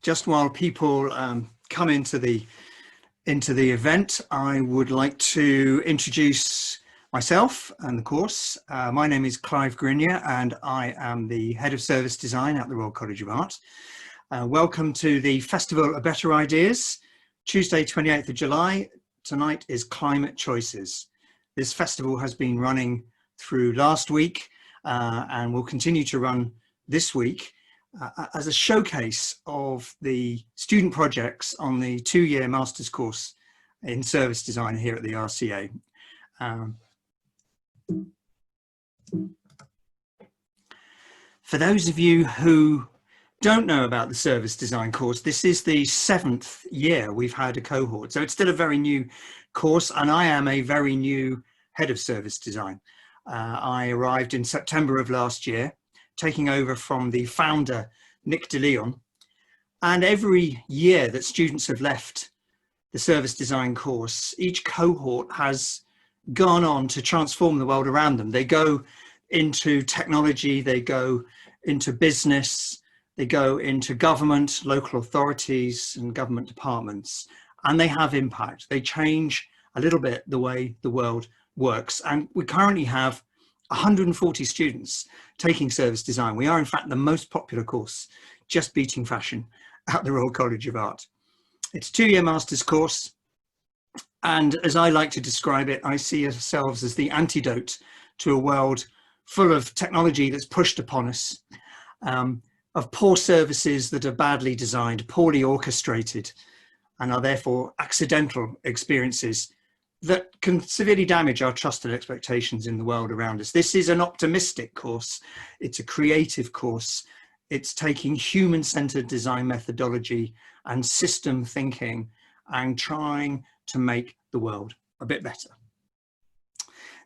Just while people come into the event, I would like to introduce myself and the course. My name is Clive Grinyer and I am the Head of Service Design at the Royal College of Art. Welcome to the Festival of Better Ideas, Tuesday 28th of July. Tonight is Climate Choices. This festival has been running through last week and will continue to run this week as a showcase of the student projects on the two-year master's course in service design here at the RCA. For those of you who don't know about the service design course, this is the 7th year we've had a cohort, so it's still a very new course, and I am a very new head of service design. I arrived in September of last year, taking over from the founder, Nick de Leon. And every year that students have left the service design course, each cohort has gone on to transform the world around them. They go into technology, they go into business, they go into government, local authorities and government departments, and they have impact. They change a little bit the way the world works. And we currently have 140 students taking service design. We are in fact the most popular course, just beating fashion, at the Royal College of Art. It's a two-year master's course, and as I like to describe it, I see ourselves as the antidote to a world full of technology that's pushed upon us, of poor services that are badly designed, poorly orchestrated, and are therefore accidental experiences that can severely damage our trust and expectations in the world around us. This is an optimistic course. It's a creative course. It's taking human-centered design methodology and system thinking and trying to make the world a bit better.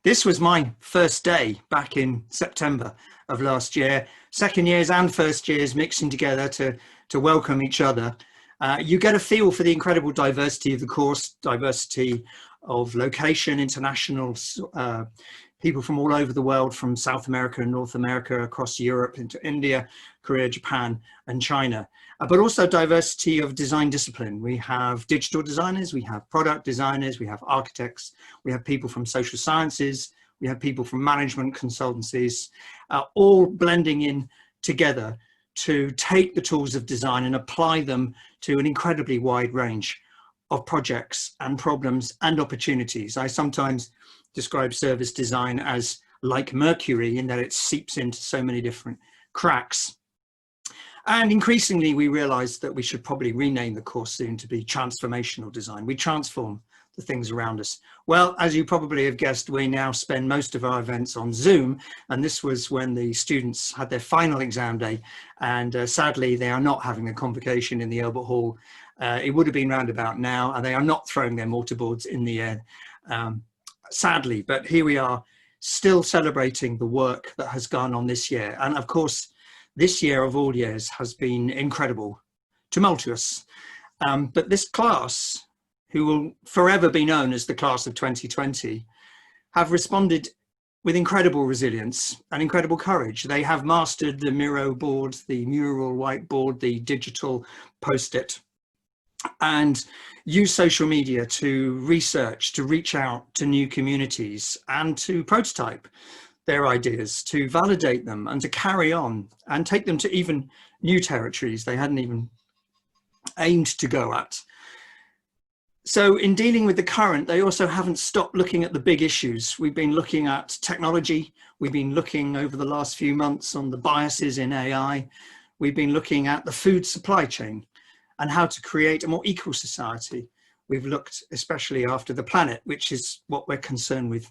This was my first day back in September of last year. Second years and first years mixing together to welcome each other. You get a feel for the incredible diversity of the course, diversity of location, international people from all over the world, from South America and North America, across Europe into India, Korea, Japan and China, but also diversity of design discipline. We have digital designers, we have product designers, we have architects, we have people from social sciences, we have people from management consultancies, all blending in together to take the tools of design and apply them to an incredibly wide range of projects and problems and opportunities. I sometimes describe service design as like mercury in that it seeps into so many different cracks. And increasingly we realized that we should probably rename the course soon to be transformational design. We transform the things around us. Well, as you probably have guessed, we now spend most of our events on Zoom, and this was when the students had their final exam day, and sadly they are not having a convocation in the Albert Hall. It would have been round about now, and they are not throwing their mortarboards in the air, sadly, but here we are still celebrating the work that has gone on this year. And of course, this year of all years has been incredible, tumultuous, but this class, who will forever be known as the class of 2020, have responded with incredible resilience and incredible courage. They have mastered the Miro board, the mural whiteboard, the digital post-it, and use social media to research, to reach out to new communities and to prototype their ideas, to validate them and to carry on and take them to even new territories they hadn't even aimed to go at. So in dealing with the current, they also haven't stopped looking at the big issues. We've been looking at technology. We've been looking over the last few months on the biases in AI. We've been looking at the food supply chain and how to create a more equal society. We've looked especially after the planet, which is what we're concerned with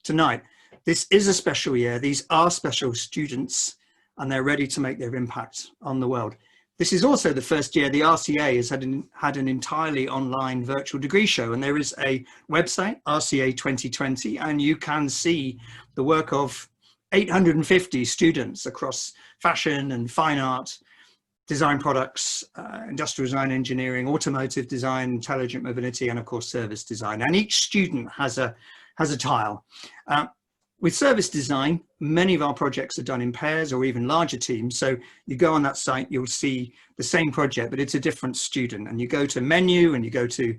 tonight. This is a special year. These are special students, and they're ready to make their impact on the world. This is also the first year the RCA has had an entirely online virtual degree show, and there is a website, RCA 2020, and you can see the work of 850 students across fashion and fine art, design products, industrial design engineering, automotive design, intelligent mobility, and of course service design. And each student has a tile. With service design, many of our projects are done in pairs or even larger teams. So you go on that site, you'll see the same project, but it's a different student. And you go to menu and you go to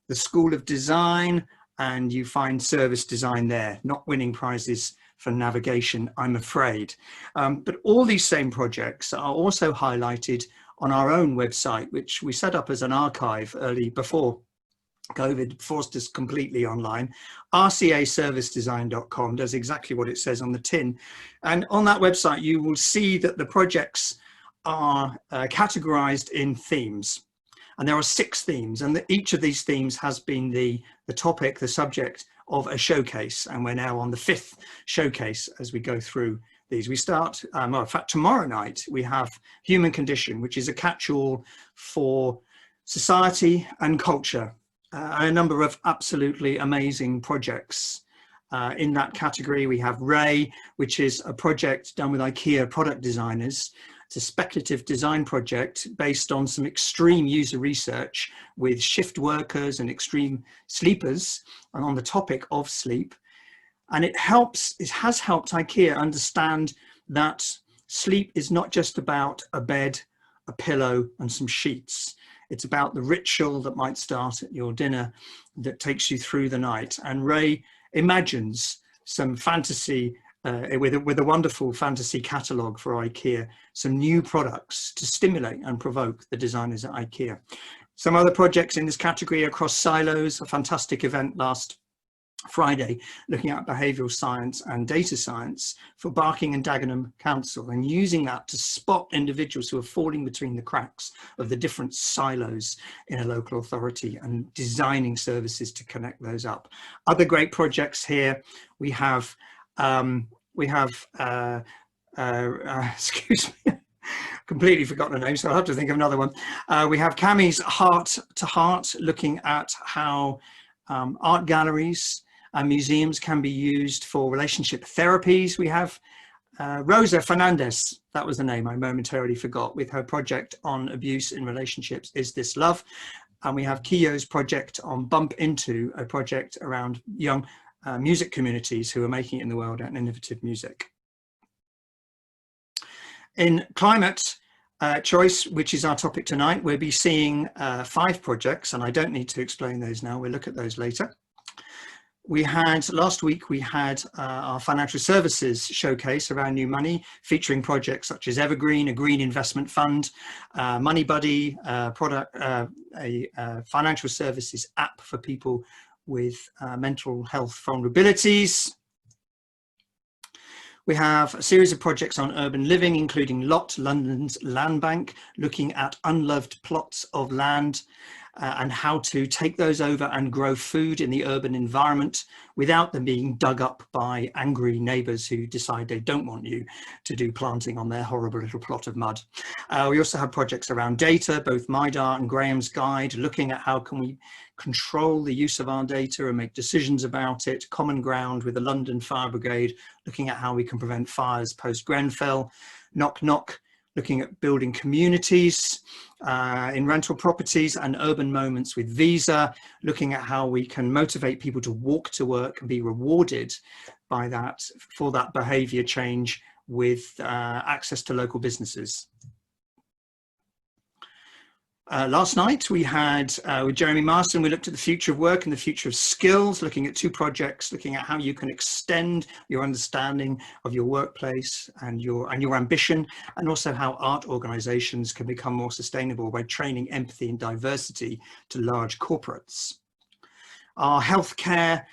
the School of Design and you find service design there, not winning prizes for navigation, I'm afraid. But all these same projects are also highlighted on our own website, which we set up as an archive early before COVID forced us completely online. rcaservicedesign.com does exactly what it says on the tin. And on that website, you will see that the projects are categorized in themes. And there are 6 themes, and each of these themes has been the topic, the subject of a showcase. And we're now on the 5th showcase as we go through these. We start, in fact, tomorrow night, we have Human Condition, which is a catch-all for society and culture. A number of absolutely amazing projects. In that category, we have Ray, which is a project done with IKEA product designers. It's a speculative design project based on some extreme user research with shift workers and extreme sleepers, and on the topic of sleep. And it has helped IKEA understand that sleep is not just about a bed, a pillow, and some sheets. It's about the ritual that might start at your dinner that takes you through the night. And Ray imagines some fantasy, with a wonderful fantasy catalogue for IKEA, some new products to stimulate and provoke the designers at IKEA. Some other projects in this category across silos, a fantastic event last Friday looking at behavioural science and data science for Barking and Dagenham Council, and using that to spot individuals who are falling between the cracks of the different silos in a local authority and designing services to connect those up. Other great projects here, we have excuse me, completely forgotten the name, so I'll have to think of another one. We have Cammie's Heart to Heart, looking at how art galleries and museums can be used for relationship therapies. We have Rosa Fernandez, that was the name I momentarily forgot, with her project on abuse in relationships, Is This Love? And we have Kiyo's project on Bump Into, a project around young music communities who are making it in the world and innovative music. In climate choice, which is our topic tonight, we'll be seeing 5 projects, and I don't need to explain those now, we'll look at those later. Last week we had our financial services showcase around new money, featuring projects such as Evergreen, a green investment fund, Money Buddy, a financial services app for people with mental health vulnerabilities. We have a series of projects on urban living, including Lot, London's land bank, looking at unloved plots of land and how to take those over and grow food in the urban environment without them being dug up by angry neighbours who decide they don't want you to do planting on their horrible little plot of mud. We also have projects around data, both MIDAR and Graham's Guide, looking at how can we control the use of our data and make decisions about it. Common Ground with the London Fire Brigade, looking at how we can prevent fires post Grenfell. Knock Knock, looking at building communities in rental properties, and Urban Moments with Visa, looking at how we can motivate people to walk to work and be rewarded by that, for that behaviour change with access to local businesses. Last night we had, with Jeremy Marston, we looked at the future of work and the future of skills, looking at 2 projects, looking at how you can extend your understanding of your workplace and your ambition, and also how art organisations can become more sustainable by training empathy and diversity to large corporates. Our healthcare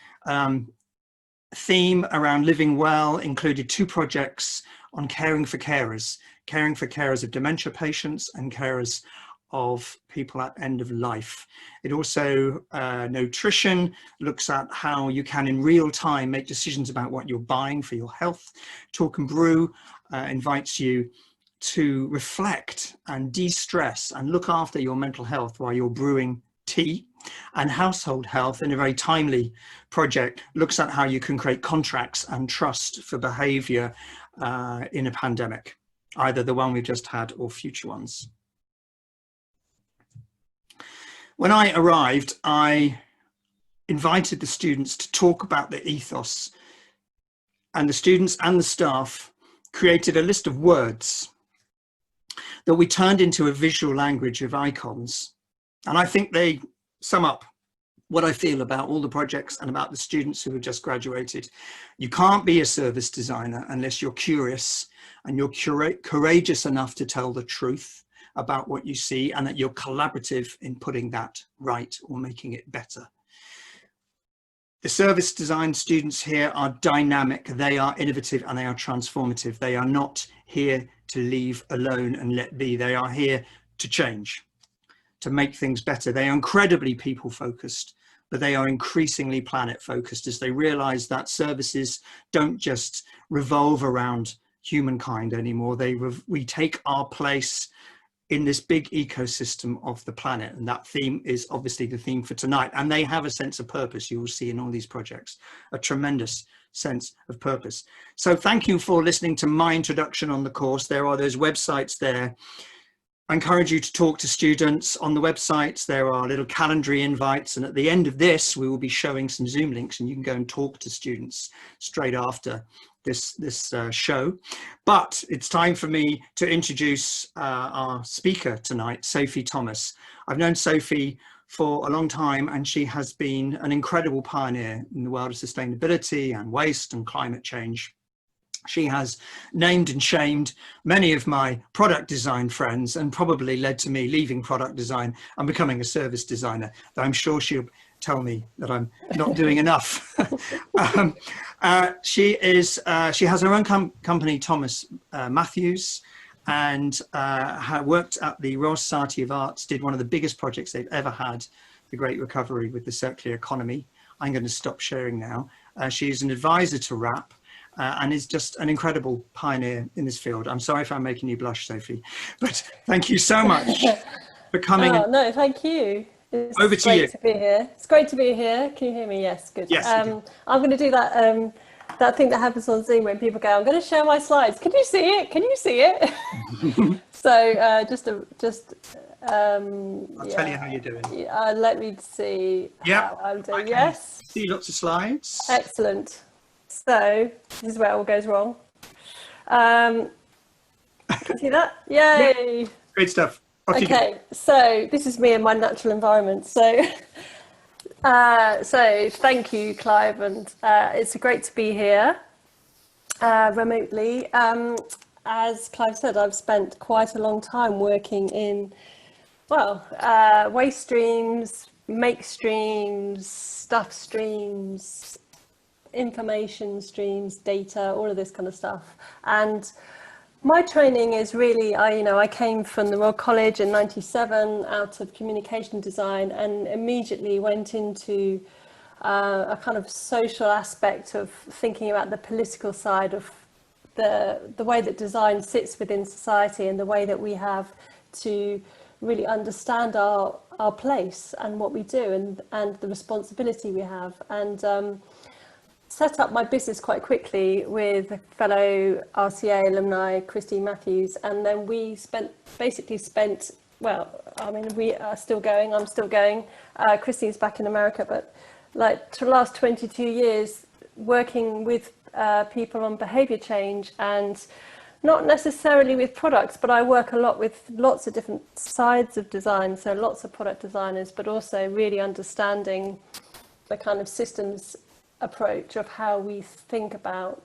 theme around living well included 2 projects on caring for carers of dementia patients and carers of people at end of life. It also, nutrition, looks at how you can in real time make decisions about what you're buying for your health. Talk and Brew invites you to reflect and de-stress and look after your mental health while you're brewing tea. And Household Health, in a very timely project, looks at how you can create contracts and trust for behaviour in a pandemic, either the one we've just had or future ones. When I arrived, I invited the students to talk about the ethos and the students and the staff created a list of words that we turned into a visual language of icons. And I think they sum up what I feel about all the projects and about the students who have just graduated. You can't be a service designer unless you're curious and you're courageous enough to tell the truth about what you see, and that you're collaborative in putting that right or making it better. The service design students here are dynamic, they are innovative, and they are transformative. They are not here to leave alone and let be. They are here to change, to make things better. They are incredibly people focused, but they are increasingly planet focused as they realize that services don't just revolve around humankind anymore. We take our place in this big ecosystem of the planet, and that theme is obviously the theme for tonight. And they have a sense of purpose. You will see in all these projects a tremendous sense of purpose. So thank you for listening to my introduction on the course. There are those websites there. I encourage you to talk to students on the websites. There are little calendar invites, and at the end of this we will be showing some Zoom links, and you can go and talk to students straight after this show. But it's time for me to introduce our speaker tonight, Sophie Thomas. I've known Sophie for a long time, and she has been an incredible pioneer in the world of sustainability and waste and climate change. She has named and shamed many of my product design friends, and probably led to me leaving product design and becoming a service designer, though I'm sure she'll tell me that I'm not doing enough. She has her own company, Thomas Matthews, and worked at the Royal Society of Arts, did one of the biggest projects they've ever had, the Great Recovery with the circular economy. I'm going to stop sharing now. She's an advisor to RAP, and is just an incredible pioneer in this field. I'm sorry if I'm making you blush, Sophie, but thank you so much for coming. Oh, no, thank you. It's over to you. Great to be here. It's great to be here. Can you hear me? Yes, good. Yes. I'm going to do that that thing that happens on Zoom when people go, I'm going to share my slides. Can you see it? Can you see it? So I'll tell you how you're doing. Let me see how I'm doing. Yes. See lots of slides. Excellent. So this is where it all goes wrong. Can you see that? Yay! Yeah. Great stuff. Okay, so this is me in my natural environment. So, so thank you, Clive, and it's great to be here remotely. As Clive said, I've spent quite a long time working in, waste streams, make streams, stuff streams, information streams, data, all of this kind of stuff. And my training is really, I came from the Royal College in '97 out of communication design, and immediately went into a kind of social aspect of thinking about the political side of the way that design sits within society, and the way that we have to really understand our place and what we do, and the responsibility we have. And set up my business quite quickly with a fellow RCA alumni, Christine Matthews, and then we basically spent, we are still going, I'm still going, Christine's back in America, but like for the last 22 years working with people on behaviour change, and not necessarily with products, but I work a lot with lots of different sides of design, so lots of product designers, but also really understanding the kind of systems approach of how we think about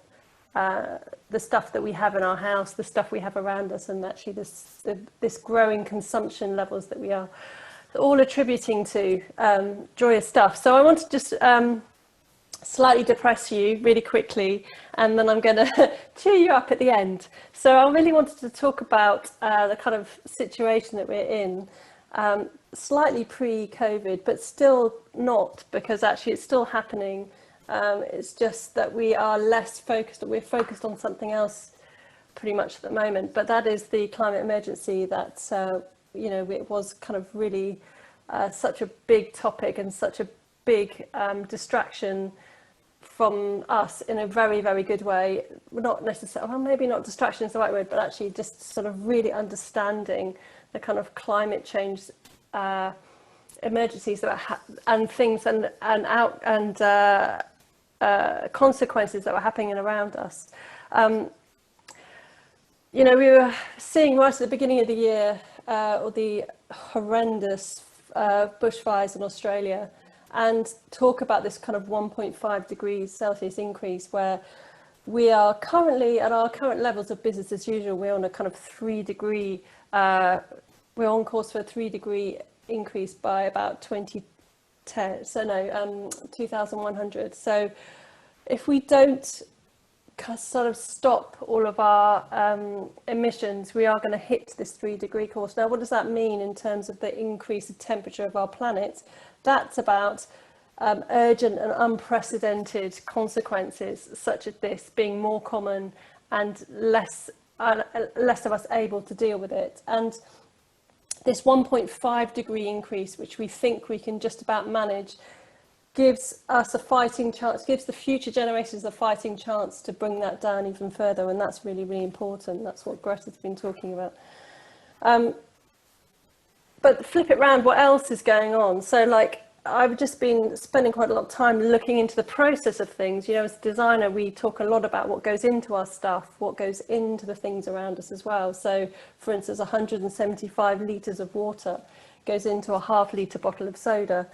the stuff that we have in our house, the stuff we have around us, and actually this growing consumption levels that we are all attributing to joyous stuff. So I want to just slightly depress you really quickly, and then I'm going to cheer you up at the end. So I really wanted to talk about the kind of situation that we're in, slightly pre-COVID, but still not, because actually it's still happening. It's just that we are less focused, we're focused on something else pretty much at the moment, but that is the climate emergency that, it was kind of really such a big topic and such a big distraction from us in a very, very good way. Not necessarily, well, maybe not distraction is the right word, but actually just sort of really understanding the kind of climate change emergencies that and things and consequences that were happening around us. You know, we were seeing right at the beginning of the year all the horrendous bushfires in Australia, and talk about this kind of 1.5 degrees Celsius increase, where we are currently at our current levels of business as usual. We're on a kind of 3 degree, we're on course for a 3 degree increase by about 2010, so no, 2100. So if we don't sort of stop all of our emissions, we are going to hit this 3 degree course. Now, what does that mean in terms of the increase of temperature of our planet? That's about urgent and unprecedented consequences such as this being more common and less of us able to deal with it. And this 1.5 degree increase, which we think we can just about manage, gives us a fighting chance, gives the future generations a fighting chance to bring that down even further. And that's really, really important. That's what Greta's been talking about. But flip it around, what else is going on? So like, I've just been spending quite a lot of time looking into the process of things. You know, as a designer, we talk a lot about what goes into our stuff, what goes into the things around us as well. So for instance, 175 litres of water goes into a ½ litre bottle of soda.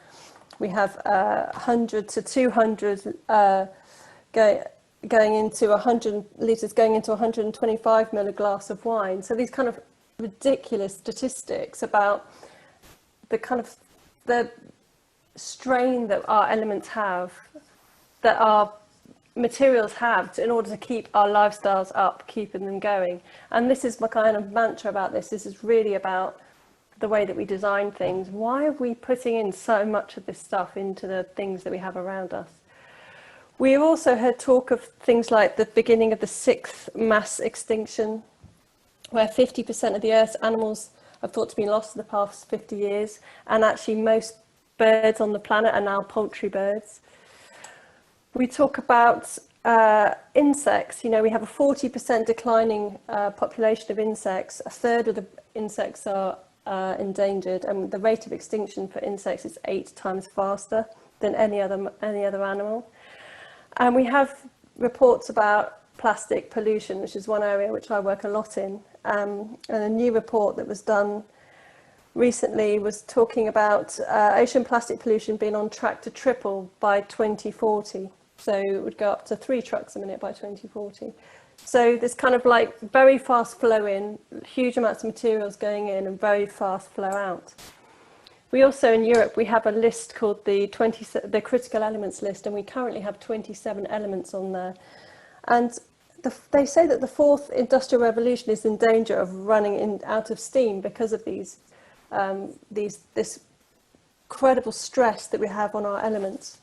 We have 100 to 200 going into 100 litres going into 125 ml a glass of wine. So these kind of ridiculous statistics about the kind of the strain that our elements have, that our materials have in order to keep our lifestyles up, keeping them going. And this is my kind of mantra about this. This is really about the way that we design things. Why are we putting in so much of this stuff into the things that we have around us? We've also heard talk of things like the beginning of the 6th mass extinction, where 50% of the Earth's animals are thought to be lost in the past 50 years, and actually most birds on the planet are now poultry birds. We talk about insects. You know, we have a 40% declining population of insects. A third of the insects are endangered, and the rate of extinction for insects is 8 times faster than any other animal. And we have reports about plastic pollution, which is one area which I work a lot in. And a new report that was done recently was talking about ocean plastic pollution being on track to triple by 2040. So it would go up to 3 trucks a minute by 2040. So this kind of like very fast flow in, huge amounts of materials going in, and very fast flow out. We also in Europe, we have a list called the critical elements list, and we currently have 27 elements on there. And they say that the 4th industrial revolution is in danger of running out of steam because of this incredible stress that we have on our elements.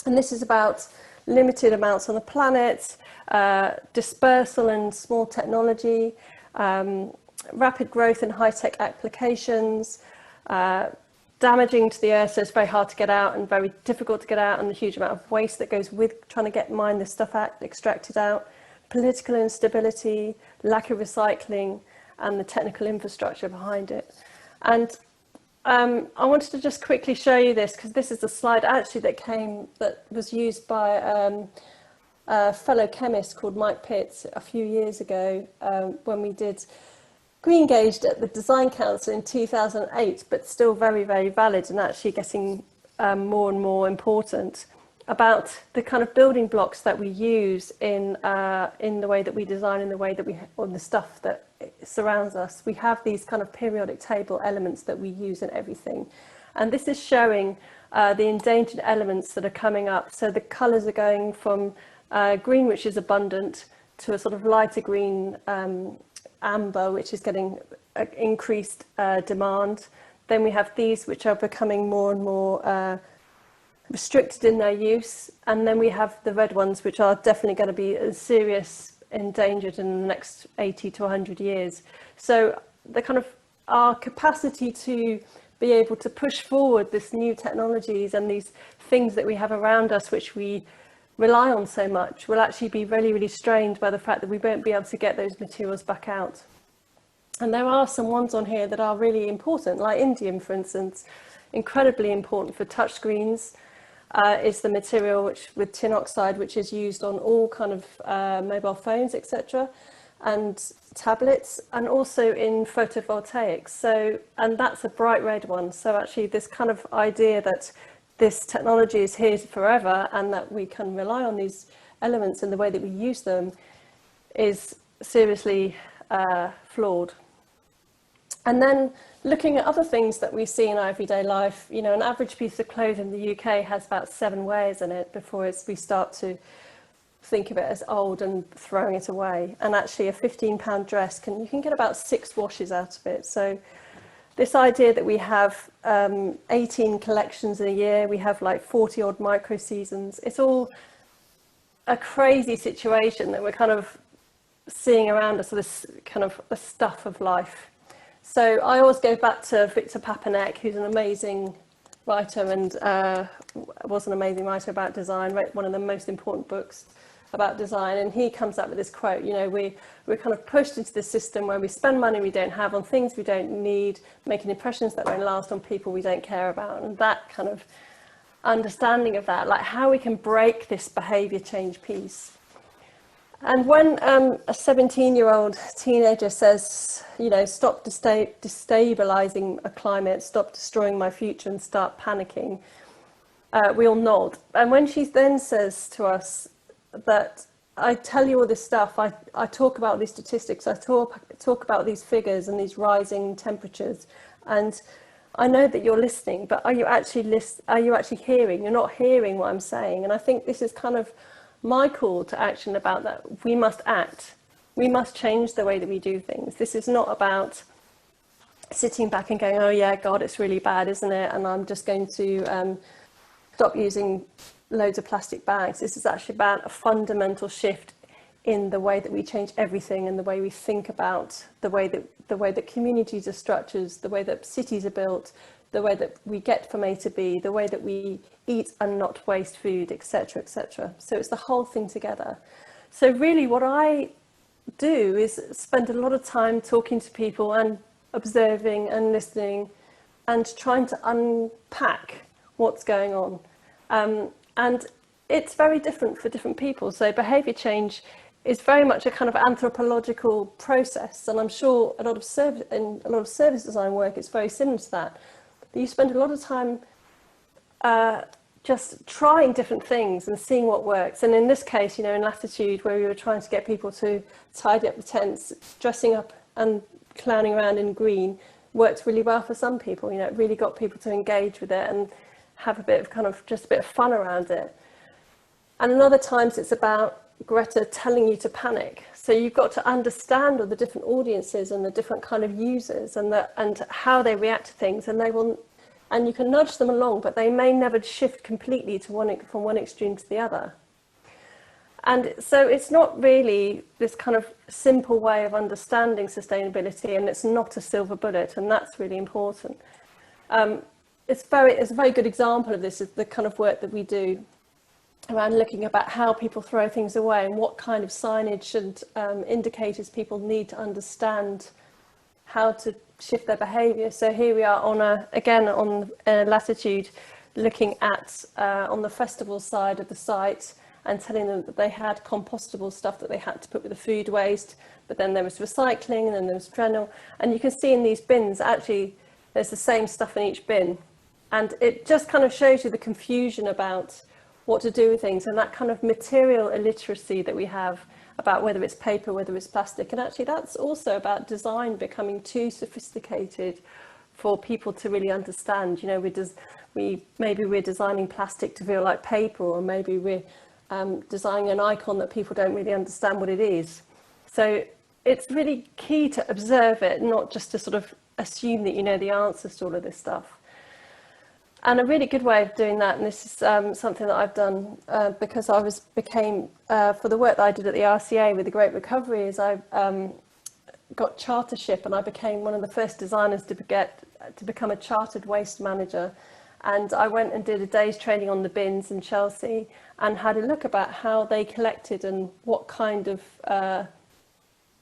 And this is about limited amounts on the planet, dispersal and small technology, rapid growth in high-tech applications, damaging to the earth, so it's very hard to get out and very difficult to get out, and the huge amount of waste that goes with trying to mine this stuff out, extracted out, political instability, lack of recycling, and the technical infrastructure behind it. And I wanted to just quickly show you this, because this is a slide actually that was used by a fellow chemist called Mike Pitts a few years ago when we did Green-Gauged at the Design Council in 2008, but still very, very valid and actually getting more and more important, about the kind of building blocks that we use in the way that we design, in the way that on the stuff that surrounds us. We have these kind of periodic table elements that we use in everything. And this is showing the endangered elements that are coming up. So the colours are going from green, which is abundant, to a sort of lighter green amber, which is getting increased demand. Then we have these which are becoming more and more restricted in their use, and then we have the red ones, which are definitely going to be serious endangered in the next 80 to 100 years. So the kind of our capacity to be able to push forward this new technologies and these things that we have around us, which we rely on so much, will actually be really, really strained by the fact that we won't be able to get those materials back out. And there are some ones on here that are really important, like indium, for instance, incredibly important for touchscreens. is the material with tin oxide, which is used on all kind of mobile phones, etc., and tablets, and also in photovoltaics. So, and that's a bright red one. So actually this kind of idea that this technology is here forever and that we can rely on these elements in the way that we use them is seriously flawed. And then looking at other things that we see in our everyday life, you know, an average piece of clothing in the UK has about 7 wears in it before we start to think of it as old and throwing it away. And actually a £15 dress, you can get about 6 washes out of it. So this idea that we have 18 collections in a year, we have like 40 odd micro seasons, it's all a crazy situation that we're kind of seeing around us, this kind of the stuff of life. So I always go back to Victor Papanek, who's an amazing writer and was an amazing writer about design, wrote one of the most important books about design, and he comes up with this quote, you know, we're kind of pushed into this system where we spend money we don't have on things we don't need, making impressions that won't last on people we don't care about. And that kind of understanding of that, like how we can break this behaviour change piece. And when a 17-year-old teenager says, you know, stop destabilising a climate, stop destroying my future and start panicking, we all nod. And when she then says to us that I tell you all this stuff, I talk about these statistics, I talk about these figures and these rising temperatures, and I know that you're listening, but are you actually hearing? You're not hearing what I'm saying. And I think this is kind of my call to action about that. We must act. We must change the way that we do things. This is not about sitting back and going, oh yeah, God, it's really bad, isn't it? And I'm just going to stop using loads of plastic bags. This is actually about a fundamental shift in the way that we change everything and the way we think about the way that communities are structured, the way that cities are built, the way that we get from A to B, the way that we eat and not waste food, etc., etc. So it's the whole thing together. So really what I do is spend a lot of time talking to people and observing and listening and trying to unpack what's going on. And it's very different for different people. So behaviour change is very much a kind of anthropological process, and I'm sure a lot of service design work is very similar to that. But you spend a lot of time just trying different things and seeing what works. And in this case, you know, in Latitude, where we were trying to get people to tidy up the tents, dressing up and clowning around in green worked really well for some people. You know, it really got people to engage with it and have a bit of kind of just a bit of fun around it. And in other times it's about Greta telling you to panic. So you've got to understand all the different audiences and the different kind of users and how they react to things, and you can nudge them along, but they may never shift completely to from one extreme to the other. And so it's not really this kind of simple way of understanding sustainability, and it's not a silver bullet, and that's really important. It's a very good example of this is the kind of work that we do around looking about how people throw things away and what kind of signage and indicators people need to understand how to shift their behaviour. So here we are on Latitude, looking at on the festival side of the site and telling them that they had compostable stuff that they had to put with the food waste, but then there was recycling and then there was Dremel. And you can see in these bins, actually, there's the same stuff in each bin. And it just kind of shows you the confusion about what to do with things and that kind of material illiteracy that we have about whether it's paper, whether it's plastic. And actually that's also about design becoming too sophisticated for people to really understand. You know, maybe we're designing plastic to feel like paper, or maybe we're designing an icon that people don't really understand what it is. So it's really key to observe it, not just to sort of assume that you know the answers to all of this stuff. And a really good way of doing that, and this is something that I've done because I became for the work that I did at the RCA with the Great Recovery, is I got chartership, and I became one of the first designers to become a chartered waste manager. And I went and did a day's training on the bins in Chelsea and had a look about how they collected and what kind of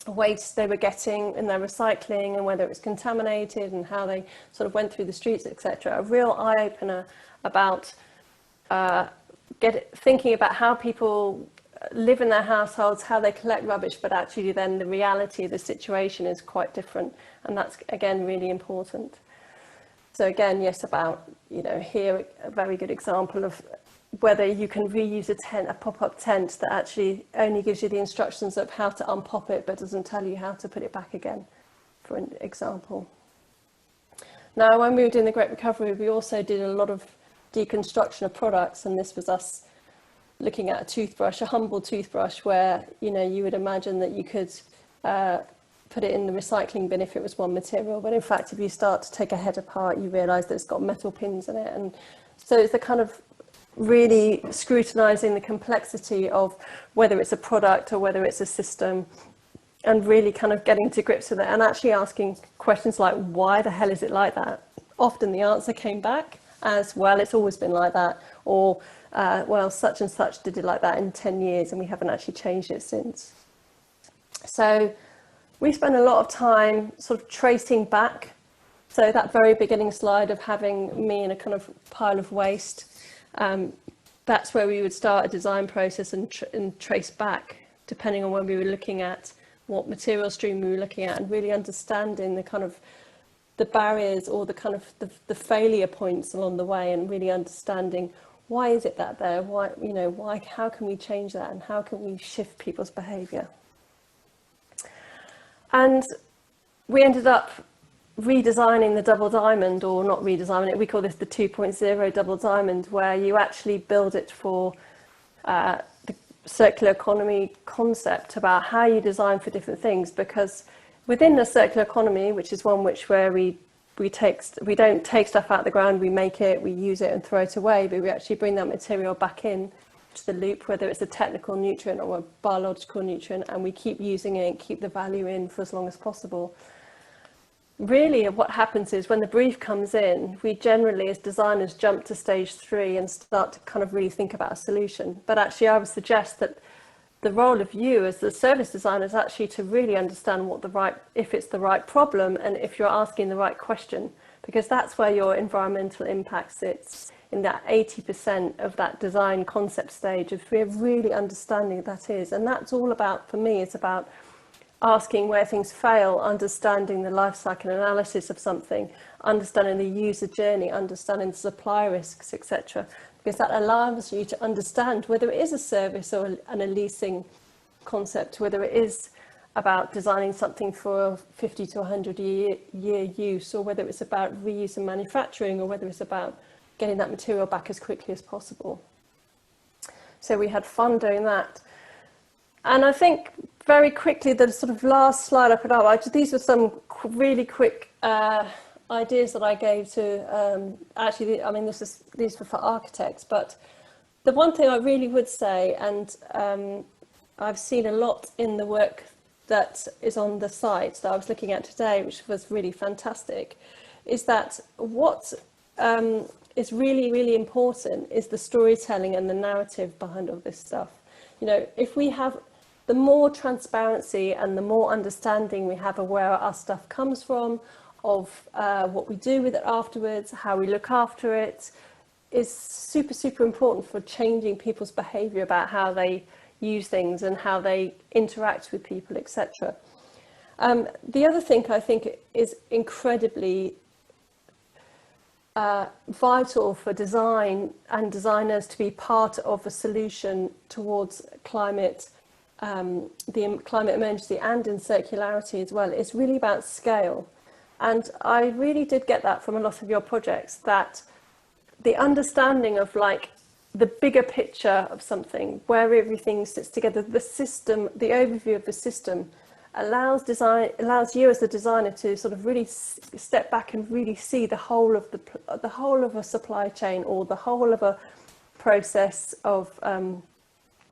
waste they were getting in their recycling and whether it was contaminated and how they sort of went through the streets, etc. A real eye-opener about thinking about how people live in their households, how they collect rubbish, but actually then the reality of the situation is quite different, and that's again really important. So again, yes, about, you know, here a very good example of whether you can reuse a tent, a pop-up tent that actually only gives you the instructions of how to unpop it but doesn't tell you how to put it back again, for an example. Now, when we were doing the Great Recovery, we also did a lot of deconstruction of products, and this was us looking at a toothbrush, a humble toothbrush, where, you know, you would imagine that you could put it in the recycling bin if it was one material, but in fact, if you start to take a head apart, you realise that it's got metal pins in it. And so it's the kind of really scrutinising the complexity of whether it's a product or whether it's a system, and really kind of getting to grips with it, and actually asking questions like, why the hell is it like that? Often the answer came back as, well, it's always been like that, or well, such and such did it like that in 10 years and we haven't actually changed it since. So we spend a lot of time sort of tracing back. So that very beginning slide of having me in a kind of pile of waste, that's where we would start a design process and trace back, depending on when we were looking at what material stream we were looking at, and really understanding the kind of the barriers or the kind of the failure points along the way, and really understanding why is it that there, why, you know, why, how can we change that, and how can we shift people's behaviour. And we ended up redesigning the double diamond, or not redesigning it, we call this the 2.0 double diamond, where you actually build it for the circular economy concept about how you design for different things. Because within the circular economy, which is one where we don't take stuff out of the ground, we make it, we use it and throw it away, but we actually bring that material back in to the loop, whether it's a technical nutrient or a biological nutrient, and we keep using it and keep the value in for as long as possible. Really, what happens is when the brief comes in, we generally, as designers, jump to stage 3 and start to kind of really think about a solution. But actually, I would suggest that the role of you as the service designer is actually to really understand if it's the right problem, and if you're asking the right question, because that's where your environmental impact sits, in that 80% of that design concept stage, of really understanding that is. And that's all about, for me, it's about asking where things fail, understanding the life cycle analysis of something, understanding the user journey, understanding the supply risks, etc. Because that allows you to understand whether it is a service or a leasing concept, whether it is about designing something for a 50 to 100 year use, or whether it's about reuse and manufacturing, or whether it's about getting that material back as quickly as possible. So we had fun doing that. And I think very quickly, the sort of last slide I put up, these were some really quick ideas that I gave to, actually, I mean, these were for architects, but the one thing I really would say, and I've seen a lot in the work that is on the site that I was looking at today, which was really fantastic, is that what is really, really important is the storytelling and the narrative behind all this stuff. You know, if we have the more transparency and the more understanding we have of where our stuff comes from, of what we do with it afterwards, how we look after it, is super, super important for changing people's behaviour about how they use things and how they interact with people, etc. The other thing I think is incredibly vital for design and designers to be part of a solution towards climate, the climate emergency, and in circularity as well. It's really about scale. And I really did get that from a lot of your projects, that the understanding of like the bigger picture of something, where everything sits together, the system, the overview of the system, allows you as the designer to sort of really step back and really see the whole of a supply chain, or the whole of a process of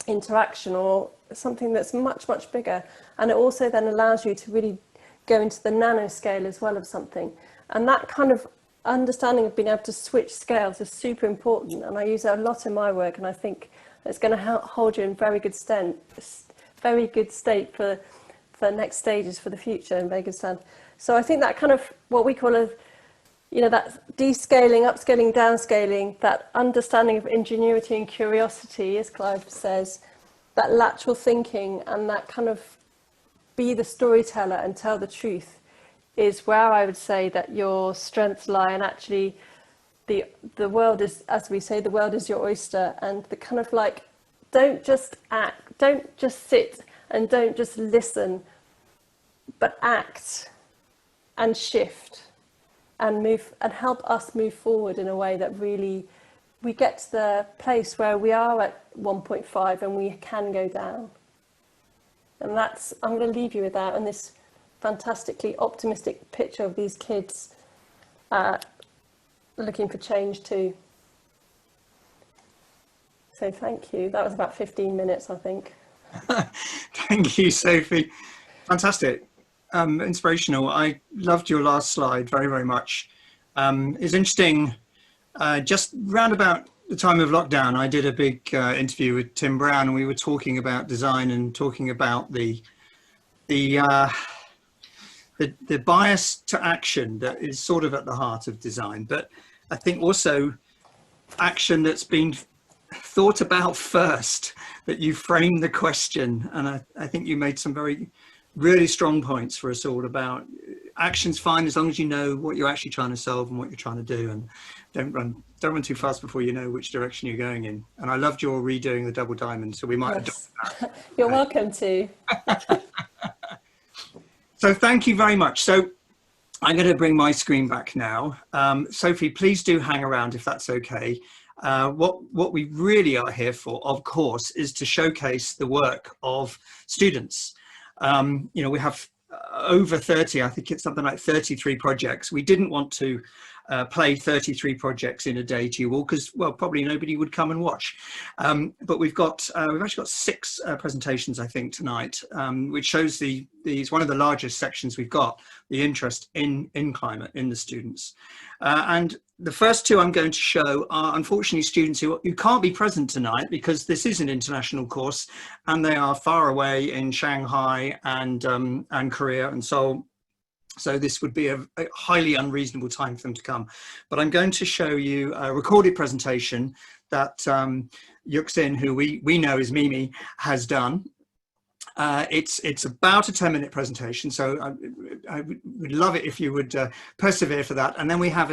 interaction, or something that's much, much bigger. And it also then allows you to really go into the nanoscale as well of something. And that kind of understanding of being able to switch scales is super important, and I use it a lot in my work, and I think it's going to hold you in very good state for next stages for the future, in very good stand. So I think that kind of what we call you know, that descaling, upscaling, downscaling, that understanding of ingenuity and curiosity, as Clive says, that lateral thinking and that kind of be the storyteller and tell the truth is where I would say that your strengths lie. And actually the world is, as we say, the world is your oyster. And the kind of like, don't just act, don't just sit and don't just listen, but act and shift and move and help us move forward in a way that really we get to the place where we are at 1.5 and we can go down. And that's, I'm going to leave you with that and this fantastically optimistic picture of these kids looking for change too. So thank you. That was about 15 minutes, I think. Thank you, Sophie. Fantastic. Inspirational. I loved your last slide very, very much. It's interesting, just round about the time of lockdown, I did a big interview with Tim Brown, and we were talking about design and talking about the bias to action that is sort of at the heart of design, but I think also action that's been thought about first, that you frame the question. And I think you made some really strong points for us all about action's fine as long as you know what you're actually trying to solve and what you're trying to do, and don't run too fast before you know which direction you're going in. And I loved your redoing the double diamond, so we might adopt that. You're welcome to. So thank you very much. So I'm going to bring my screen back now. Sophie, please do hang around if that's okay. What we really are here for, of course, is to showcase the work of students. You know, we have over 30, I think it's something like 33 projects. We didn't want to play 33 projects in a day to you all because, well, probably nobody would come and watch. But we've actually got 6 presentations, I think, tonight, which shows one of the largest sections we've got, the interest in climate in the students. And the first 2 I'm going to show are unfortunately students who can't be present tonight because this is an international course and they are far away in Shanghai and Korea and Seoul. So this would be a highly unreasonable time for them to come. But I'm going to show you a recorded presentation that Yuxin, who we know as Mimi, has done. It's about a 10-minute presentation, so I would love it if you would persevere for that. And then we have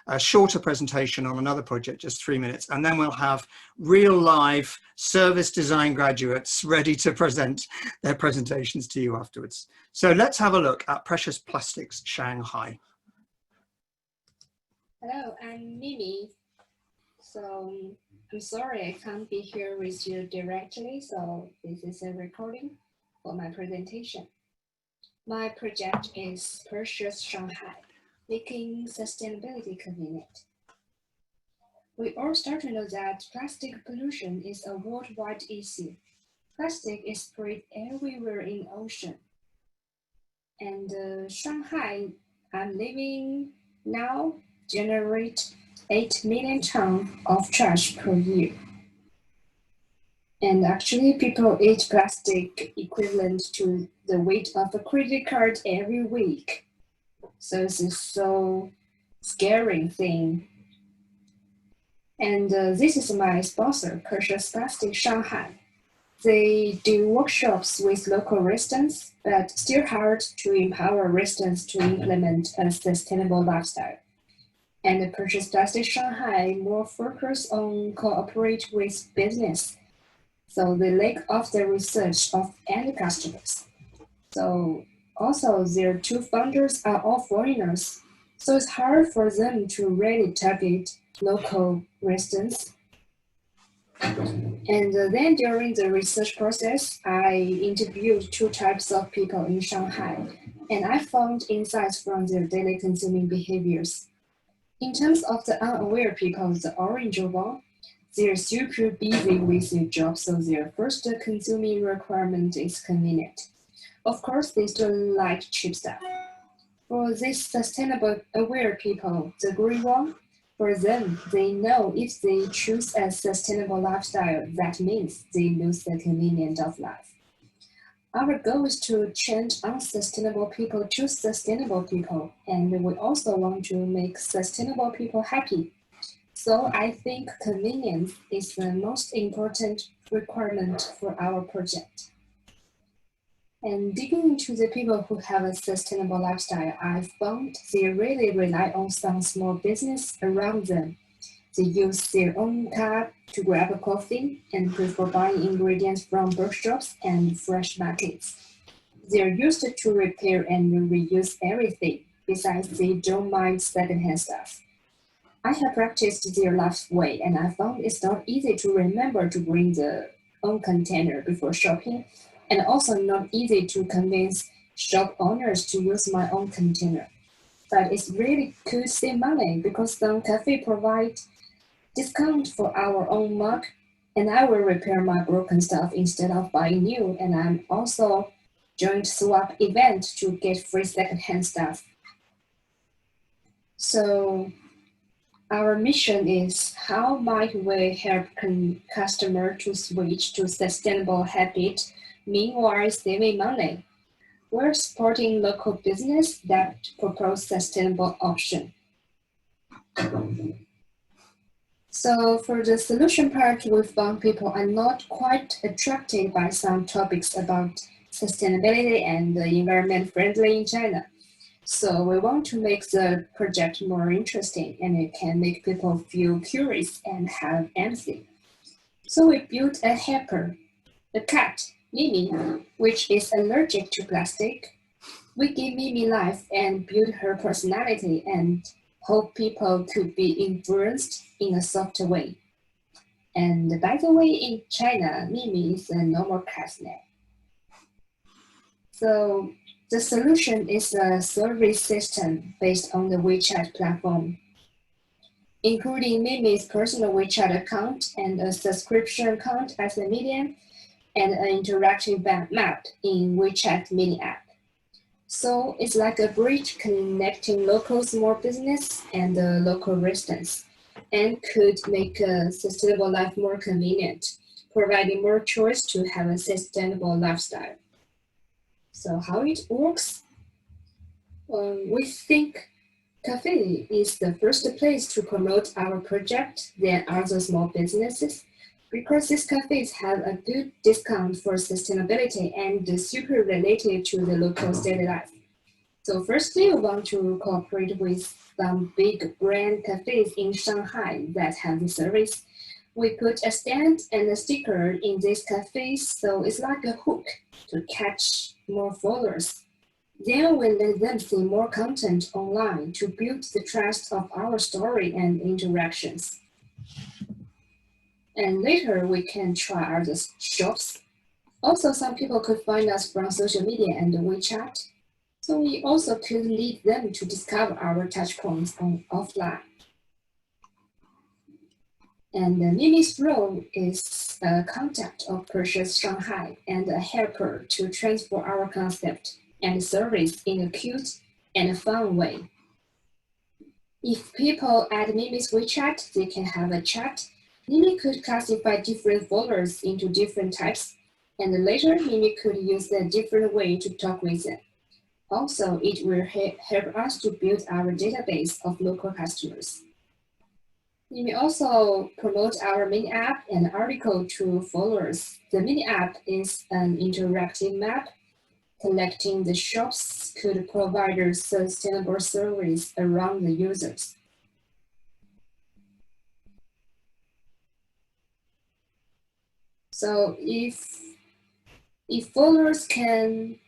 a shorter presentation on another project, just 3 minutes, and then we'll have real live service design graduates ready to present their presentations to you afterwards. So let's have a look at Precious Plastics Shanghai. Hello, I'm Mimi. So I'm sorry I can't be here with you directly, so this is a recording for my presentation. My project is Precious Shanghai, making sustainability convenient. We all start to know that plastic pollution is a worldwide issue. Plastic is spread everywhere in the ocean. And Shanghai, I'm living now, generate 8 million tons of trash per year. And actually, people eat plastic equivalent to the weight of a credit card every week. So it's a so scary thing. And this is my sponsor, Precious Plastic Shanghai. They do workshops with local residents, but still hard to empower residents to implement a sustainable lifestyle. And the Precious Plastic Shanghai more focus on cooperate with business. So they lack of the research of end customers. So also their 2 founders are all foreigners. So it's hard for them to really target local residents. And then during the research process, I interviewed 2 types of people in Shanghai, and I found insights from their daily consuming behaviors. In terms of the unaware people, the orange one, they're super busy with their job, so their first consuming requirement is convenient. Of course, they still like cheap stuff. For these sustainable aware people, the green one, for them, they know if they choose a sustainable lifestyle, that means they lose the convenience of life. Our goal is to change unsustainable people to sustainable people, and we also want to make sustainable people happy. So I think convenience is the most important requirement for our project. And digging into the people who have a sustainable lifestyle, I found they really rely on some small business around them. They use their own car to grab a coffee and prefer buying ingredients from bookshops and fresh markets. They're used to repair and reuse everything. Besides, they don't mind secondhand stuff. I have practiced their life way, and I found it's not easy to remember to bring the own container before shopping, and also not easy to convince shop owners to use my own container. But it's really could save money because some cafe provide discount for our own mug, and I will repair my broken stuff instead of buying new. And I'm also joined swap event to get free secondhand stuff. So our mission is how might we help customer to switch to sustainable habit, meanwhile saving money. We're supporting local business that propose sustainable option. So for the solution part, we found people are not quite attracted by some topics about sustainability and environment friendly in China. So we want to make the project more interesting and it can make people feel curious and have empathy. So we built a helper, a cat, Mimi, which is allergic to plastic. We give Mimi life and build her personality and hope people could be influenced in a soft way. And by the way, in China, Mimi is a normal cat's name. So the solution is a service system based on the WeChat platform, including Mimi's personal WeChat account and a subscription account as a medium and an interactive map in WeChat mini app. So it's like a bridge connecting local small business and local residents and could make a sustainable life more convenient, providing more choice to have a sustainable lifestyle. So how it works? We think cafe is the first place to promote our project than other small businesses because these cafes have a good discount for sustainability and super related to the local daily life. So firstly, we want to cooperate with some big brand cafes in Shanghai that have the service. We put a stand and a sticker in these cafes, so it's like a hook to catch more followers. Then we let them see more content online to build the trust of our story and interactions. And later we can try other shops. Also, some people could find us from social media and WeChat. So we also could lead them to discover our touchpoints on offline. And Mimi's role is a contact of Purchase Shanghai and a helper to transfer our concept and service in a cute and fun way. If people add Mimi's WeChat, they can have a chat. Mimi could classify different followers into different types, and later Mimi could use a different way to talk with them. Also, it will help us to build our database of local customers. We may also promote our mini app and article to followers. The mini app is an interactive map collecting the shops could provide a sustainable service around the users. So if followers can,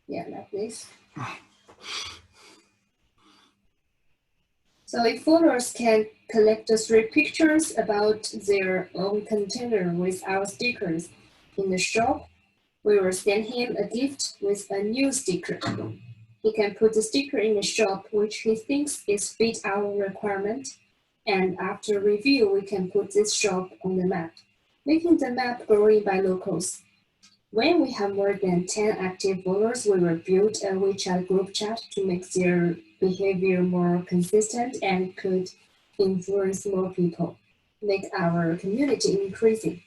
like this. So if followers can collect 3 pictures about their own container with our stickers in the shop, we will send him a gift with a new sticker. He can put the sticker in the shop which he thinks is fit our requirement, and after review we can put this shop on the map, making the map growing by locals. When we have more than 10 active followers, we will build a WeChat group chat to make their behavior more consistent and could influence more people, make our community increasing.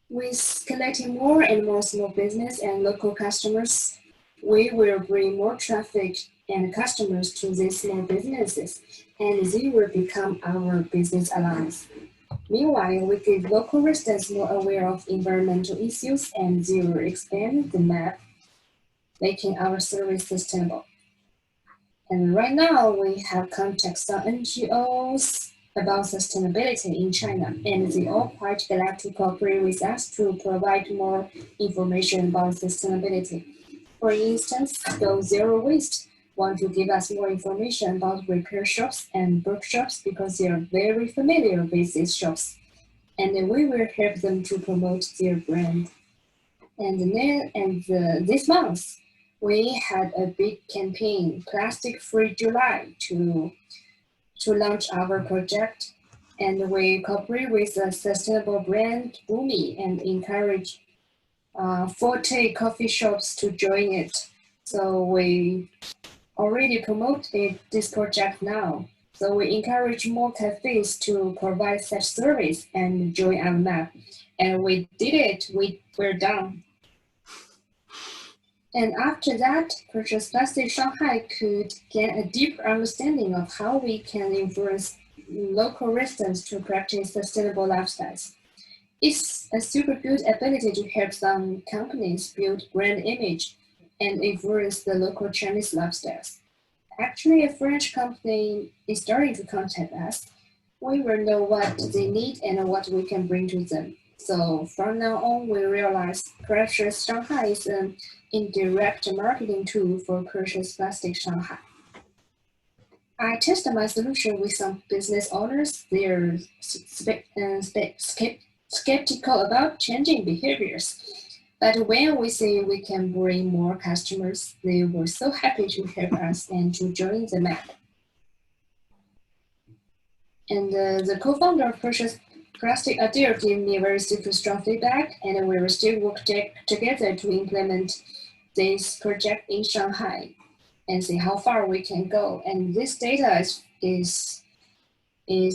With collecting more and more small business and local customers, we will bring more traffic and customers to these small businesses, and they will become our business allies. Meanwhile, we give local residents more aware of environmental issues, and they will expand the map, making our service sustainable. And right now, we have contacted some NGOs about sustainability in China, and they all quite glad to cooperate with us to provide more information about sustainability. For instance, Go Zero Waste want to give us more information about repair shops and workshops because they are very familiar with these shops, and we will help them to promote their brand. This month, we had a big campaign, Plastic Free July, to launch our project, and we cooperate with a sustainable brand, Boomi, and encourage 40 coffee shops to join it. So we already promote this project now. So we encourage more cafes to provide such service and join our map. And we did it, we're done. And after that, Purchase Plastic Shanghai could gain a deeper understanding of how we can influence local residents to practice sustainable lifestyles. It's a super good ability to help some companies build brand image and influence the local Chinese lifestyles. Actually, a French company is starting to contact us. We will know what they need and what we can bring to them. So from now on, we realize Purchase Shanghai is an indirect marketing tool for Purchase Plastic Shanghai. I tested my solution with some business owners. They're skeptical about changing behaviors. But when we say we can bring more customers, they were so happy to help us and to join the map. And the co-founder of Purchase Plastic Adele gave me very super strong feedback, and we will still work together to implement this project in Shanghai and see how far we can go. And this data is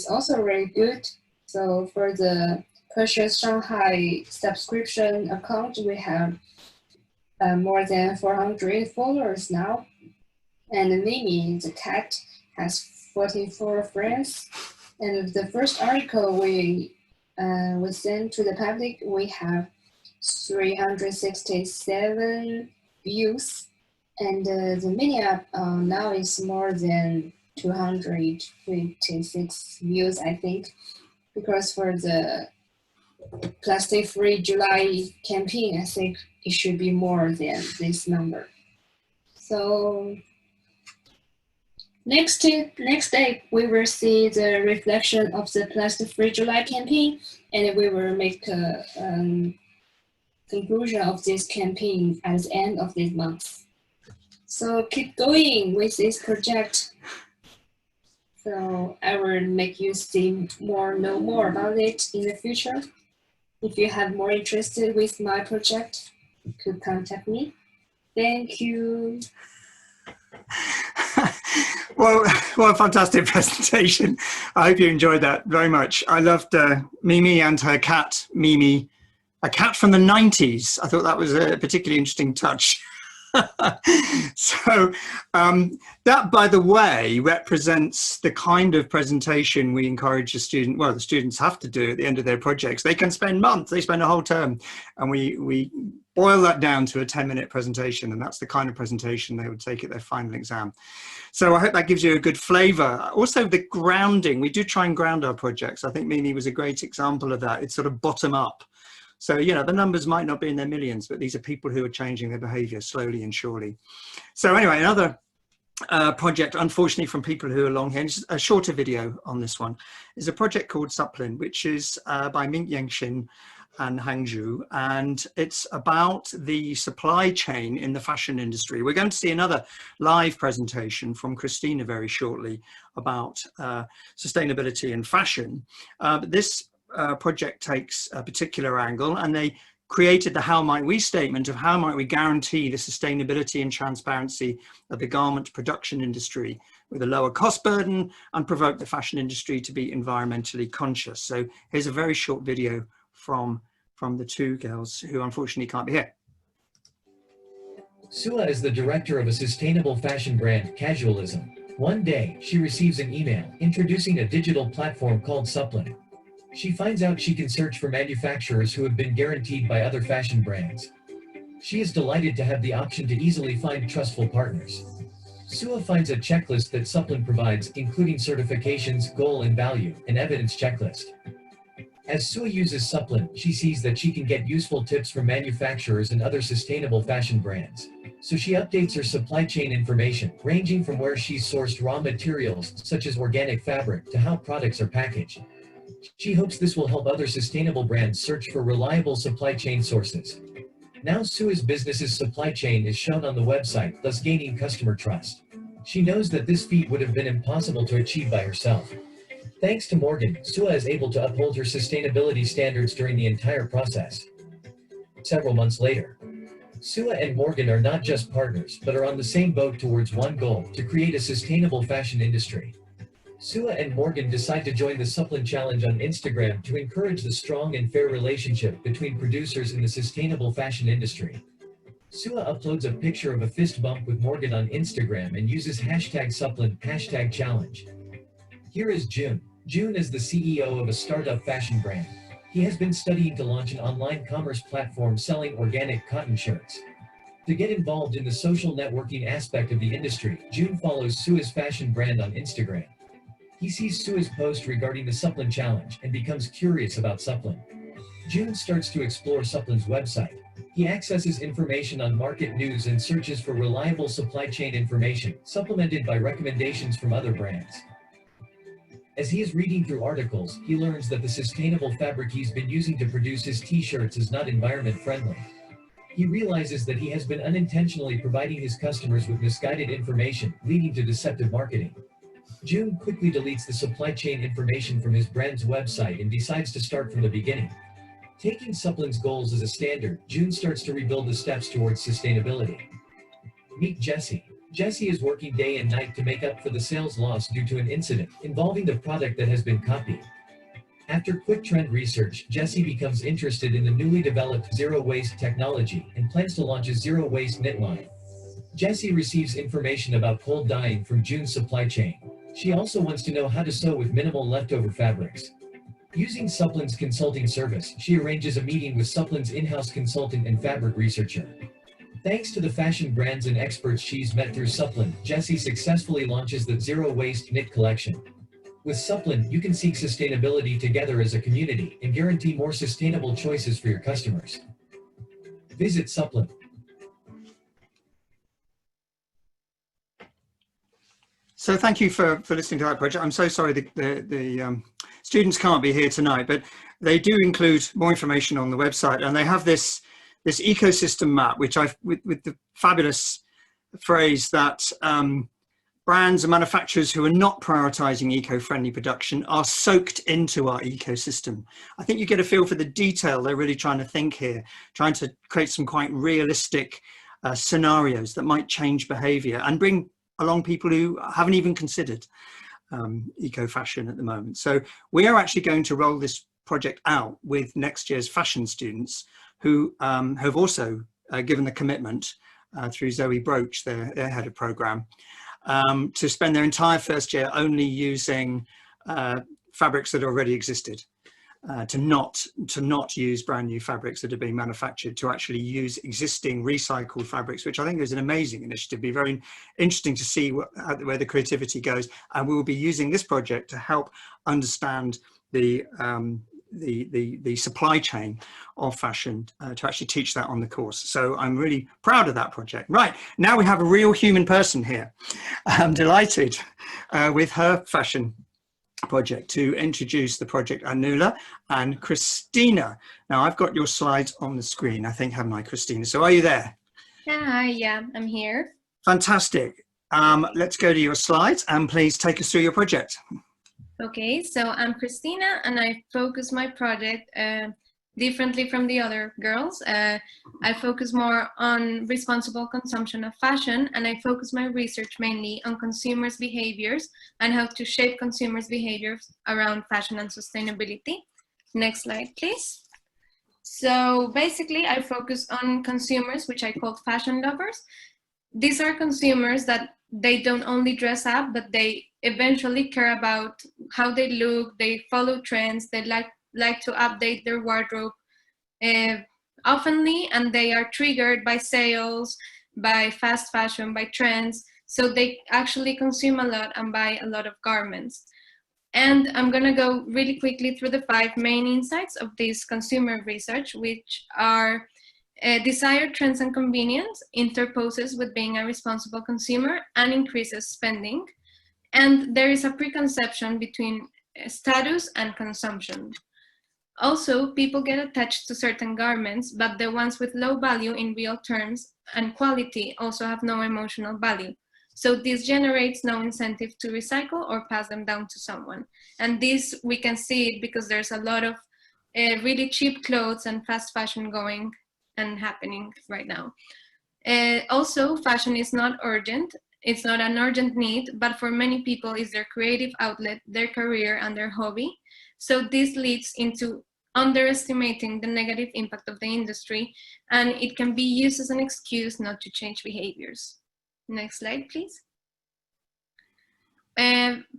also very good. So for the Purchase Shanghai subscription account, we have more than 400 followers now. And Mimi, the cat, has 44 friends. And the first article we sent to the public, we have 367 views. And the mini app now is more than 256 views, I think, because for the Plastic Free July campaign, I think it should be more than this number. So next day, we will see the reflection of the Plastic Free July campaign, and we will make a conclusion of this campaign at the end of this month. So keep going with this project. So I will make you know more about it in the future. If you have more interested with my project, you could contact me. Thank you. Well, fantastic presentation. I hope you enjoyed that very much. I loved Mimi and her cat, Mimi, a cat from the 90s. I thought that was a particularly interesting touch. So that, by the way, represents the kind of presentation we encourage the students have to do at the end of their projects. They can spend months, they spend a whole term, and we boil that down to a 10-minute presentation, and that's the kind of presentation they would take at their final exam. So I hope that gives you a good flavor. Also, the grounding, we do try and ground our projects. I think Mimi was a great example of that. It's sort of bottom up. So, you know, the numbers might not be in their millions, but these are people who are changing their behavior slowly and surely. So anyway, another project, unfortunately, from people who are long here, a shorter video on this one, is a project called Suplin, which is by Ming Yangxin and Hangzhou, and it's about the supply chain in the fashion industry. We're going to see another live presentation from Christina very shortly about sustainability in fashion. But this project takes a particular angle, and they created the How Might We statement of how might we guarantee the sustainability and transparency of the garment production industry with a lower cost burden and provoke the fashion industry to be environmentally conscious. So here's a very short video from from the two girls who unfortunately can't be here. Sua is the director of a sustainable fashion brand, Casualism. One day, she receives an email introducing a digital platform called Supplin. She finds out she can search for manufacturers who have been guaranteed by other fashion brands. She is delighted to have the option to easily find trustful partners. Sua finds a checklist that Supplin provides, including certifications, goal and value, and evidence checklist. As Sua uses Supplin, she sees that she can get useful tips from manufacturers and other sustainable fashion brands. So she updates her supply chain information, ranging from where she's sourced raw materials, such as organic fabric, to how products are packaged. She hopes this will help other sustainable brands search for reliable supply chain sources. Now Sua's business's supply chain is shown on the website, thus gaining customer trust. She knows that this feat would have been impossible to achieve by herself. Thanks to Morgan, Sua is able to uphold her sustainability standards during the entire process. Several months later, Sua and Morgan are not just partners, but are on the same boat towards one goal, to create a sustainable fashion industry. Sua and Morgan decide to join the Supplin Challenge on Instagram to encourage the strong and fair relationship between producers in the sustainable fashion industry. Sua uploads a picture of a fist bump with Morgan on Instagram and uses #Supplin, #challenge. Here is June. June is the CEO of a startup fashion brand. He has been studying to launch an online commerce platform selling organic cotton shirts. To get involved in the social networking aspect of the industry, June follows Sua's fashion brand on Instagram. He sees Sua's post regarding the Supplin Challenge and becomes curious about Supplin. June starts to explore Supplin's website. He accesses information on market news and searches for reliable supply chain information, supplemented by recommendations from other brands. As he is reading through articles, he learns that the sustainable fabric he's been using to produce his t-shirts is not environment friendly. He realizes that he has been unintentionally providing his customers with misguided information, leading to deceptive marketing. June quickly deletes the supply chain information from his brand's website and decides to start from the beginning. Taking Supplin's goals as a standard, June starts to rebuild the steps towards sustainability. Meet Jessie. Jessie is working day and night to make up for the sales loss due to an incident involving the product that has been copied. After quick trend research, Jessie becomes interested in the newly developed zero-waste technology and plans to launch a zero-waste knit line. Jessie receives information about cold dyeing from June's supply chain. She also wants to know how to sew with minimal leftover fabrics. Using Supplin's consulting service, she arranges a meeting with Supplin's in-house consultant and fabric researcher. Thanks to the fashion brands and experts she's met through Supplin, Jessie successfully launches the Zero Waste Knit Collection. With Supplin, you can seek sustainability together as a community and guarantee more sustainable choices for your customers. Visit Supplin. So thank you for listening to that project. I'm so sorry the students can't be here tonight, but they do include more information on the website, and they have this ecosystem map, which with the fabulous phrase that brands and manufacturers who are not prioritizing eco-friendly production are soaked into our ecosystem. I think you get a feel for the detail they're really trying to think here, trying to create some quite realistic scenarios that might change behavior and bring along people who haven't even considered eco-fashion at the moment. So we are actually going to roll this project out with next year's fashion students who have also given the commitment through Zoe Broach, their head of program, to spend their entire first year only using fabrics that already existed, to not use brand new fabrics that are being manufactured, to actually use existing recycled fabrics, which I think is an amazing initiative. It'll be very interesting to see where the creativity goes, and we will be using this project to help understand the supply chain of fashion, to actually teach that on the course. So I'm really proud of that project. Right, now we have a real human person here. I'm delighted with her fashion project to introduce the project Anula and Christina. Now I've got your slides on the screen, I think, haven't I, Christina? So are you there? Hi, yeah, I'm here. Fantastic. Let's go to your slides and please take us through your project. Okay, so I'm Christina and I focus my project differently from the other girls. I focus more on responsible consumption of fashion, and I focus my research mainly on consumers' behaviors and how to shape consumers' behaviors around fashion and sustainability. Next slide, please. So basically, I focus on consumers, which I call fashion lovers. These are consumers that they don't only dress up, but they eventually care about how they look, they follow trends, they like to update their wardrobe oftenly, and they are triggered by sales, by fast fashion, by trends. So they actually consume a lot and buy a lot of garments. And I'm going to go really quickly through the 5 main insights of this consumer research, which are desired trends and convenience interposes with being a responsible consumer and increases spending. And there is a preconception between status and consumption. Also, people get attached to certain garments, but the ones with low value in real terms and quality also have no emotional value. So this generates no incentive to recycle or pass them down to someone. And this, we can see it because there's a lot of really cheap clothes and fast fashion going and happening right now. Also, fashion is not urgent. It's not an urgent need, but for many people it's their creative outlet, their career, and their hobby. So this leads into underestimating the negative impact of the industry, and it can be used as an excuse not to change behaviors. Next slide, please.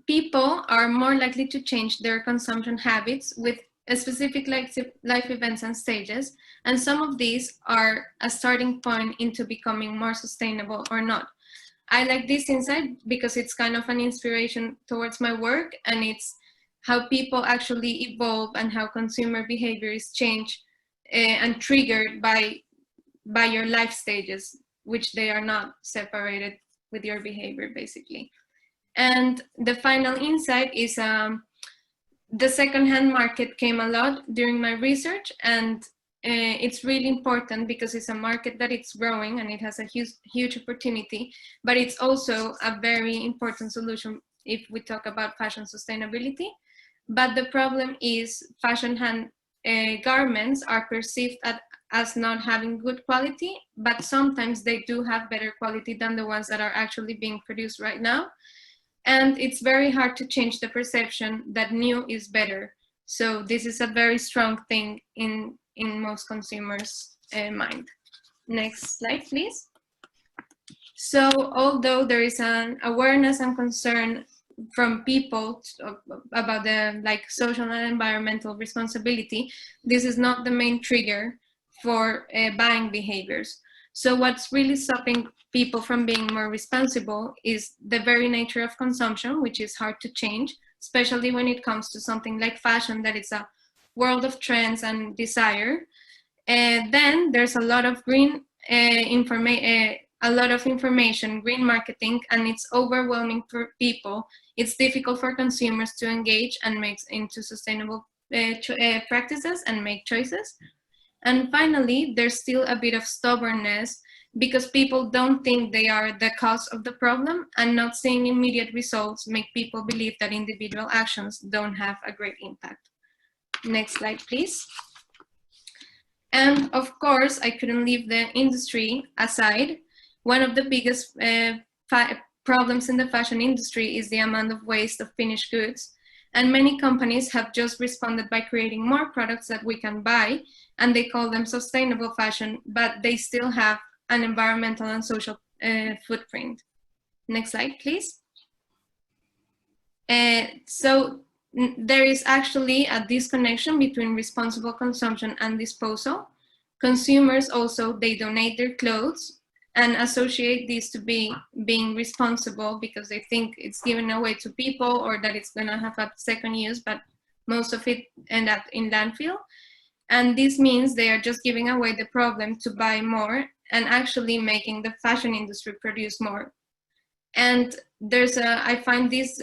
People are more likely to change their consumption habits with specific life events and stages, and some of these are a starting point into becoming more sustainable or not. I like this insight because it's kind of an inspiration towards my work, and it's how people actually evolve and how consumer behavior is changed and triggered by your life stages, which they are not separated with your behavior, basically. And the final insight is the secondhand market came a lot during my research, and it's really important because it's a market that it's growing and it has a huge opportunity, but it's also a very important solution if we talk about fashion sustainability. But the problem is fashion hand garments are perceived as not having good quality, but sometimes they do have better quality than the ones that are actually being produced right now. And it's very hard to change the perception that new is better. So this is a very strong thing in most consumers' mind. Next slide, please. So although there is an awareness and concern from people about the social and environmental responsibility, this is not the main trigger for buying behaviors. So what's really stopping people from being more responsible is the very nature of consumption, which is hard to change, especially when it comes to something like fashion, that it's a world of trends and desire. Then there's a lot of green information, green marketing, and it's overwhelming for people. It's difficult for consumers to engage and make into sustainable practices and make choices. And finally, there's still a bit of stubbornness because people don't think they are the cause of the problem, and not seeing immediate results make people believe that individual actions don't have a great impact. Next slide, please. And of course, I couldn't leave the industry aside. One of the biggest problems in the fashion industry is the amount of waste of finished goods. And many companies have just responded by creating more products that we can buy, and they call them sustainable fashion, but they still have an environmental and social footprint. Next slide, please. So there is actually a disconnection between responsible consumption and disposal. Consumers also, they donate their clothes and associate this to being responsible because they think it's given away to people or that it's going to have a second use, but most of it end up in landfill. And this means they are just giving away the problem to buy more and actually making the fashion industry produce more. And I find this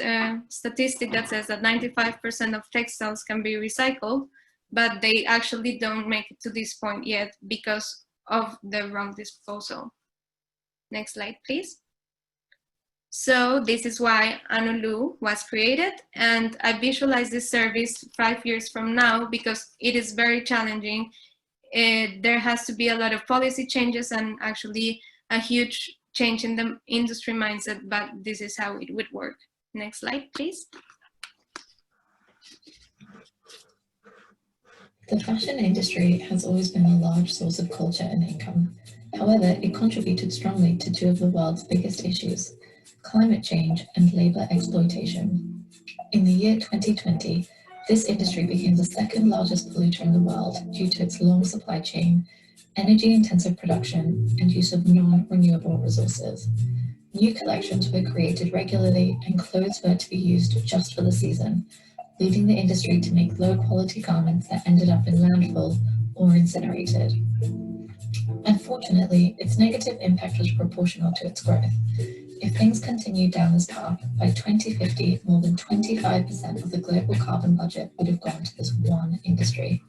statistic that says that 95% of textiles can be recycled, but they actually don't make it to this point yet because of the wrong disposal. Next slide, please. So this is why Anulu was created, and I visualize this service 5 years from now because it is very challenging. There has to be a lot of policy changes and actually a huge change in the industry mindset, but this is how it would work. Next slide, please. The fashion industry has always been a large source of culture and income. However, it contributed strongly to two of the world's biggest issues: climate change and labor exploitation. In the year 2020, this industry became the second largest polluter in the world due to its long supply chain, energy-intensive production, and use of non-renewable resources. New collections were created regularly and clothes were to be used just for the season, leading the industry to make low-quality garments that ended up in landfill or incinerated. Unfortunately, its negative impact was proportional to its growth. If things continued down this path, by 2050, more than 25% of the global carbon budget would have gone to this one industry.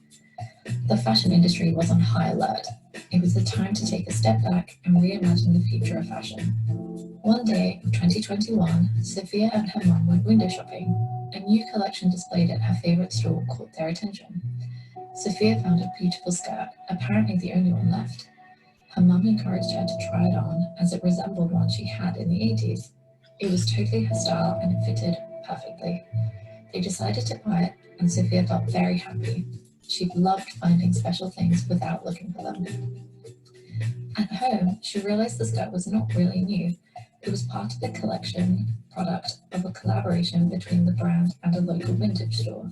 The fashion industry was on high alert. It was the time to take a step back and reimagine the future of fashion. One day in 2021, Sophia and her mum went window shopping. A new collection displayed at her favorite store caught their attention. Sophia found a beautiful skirt, apparently the only one left. Her mum encouraged her to try it on as it resembled one she had in the 80s. It was totally her style and it fitted perfectly. They decided to buy it and Sophia felt very happy. She loved finding special things without looking for them. At home, she realized the skirt was not really new. It was part of the collection product of a collaboration between the brand and a local vintage store.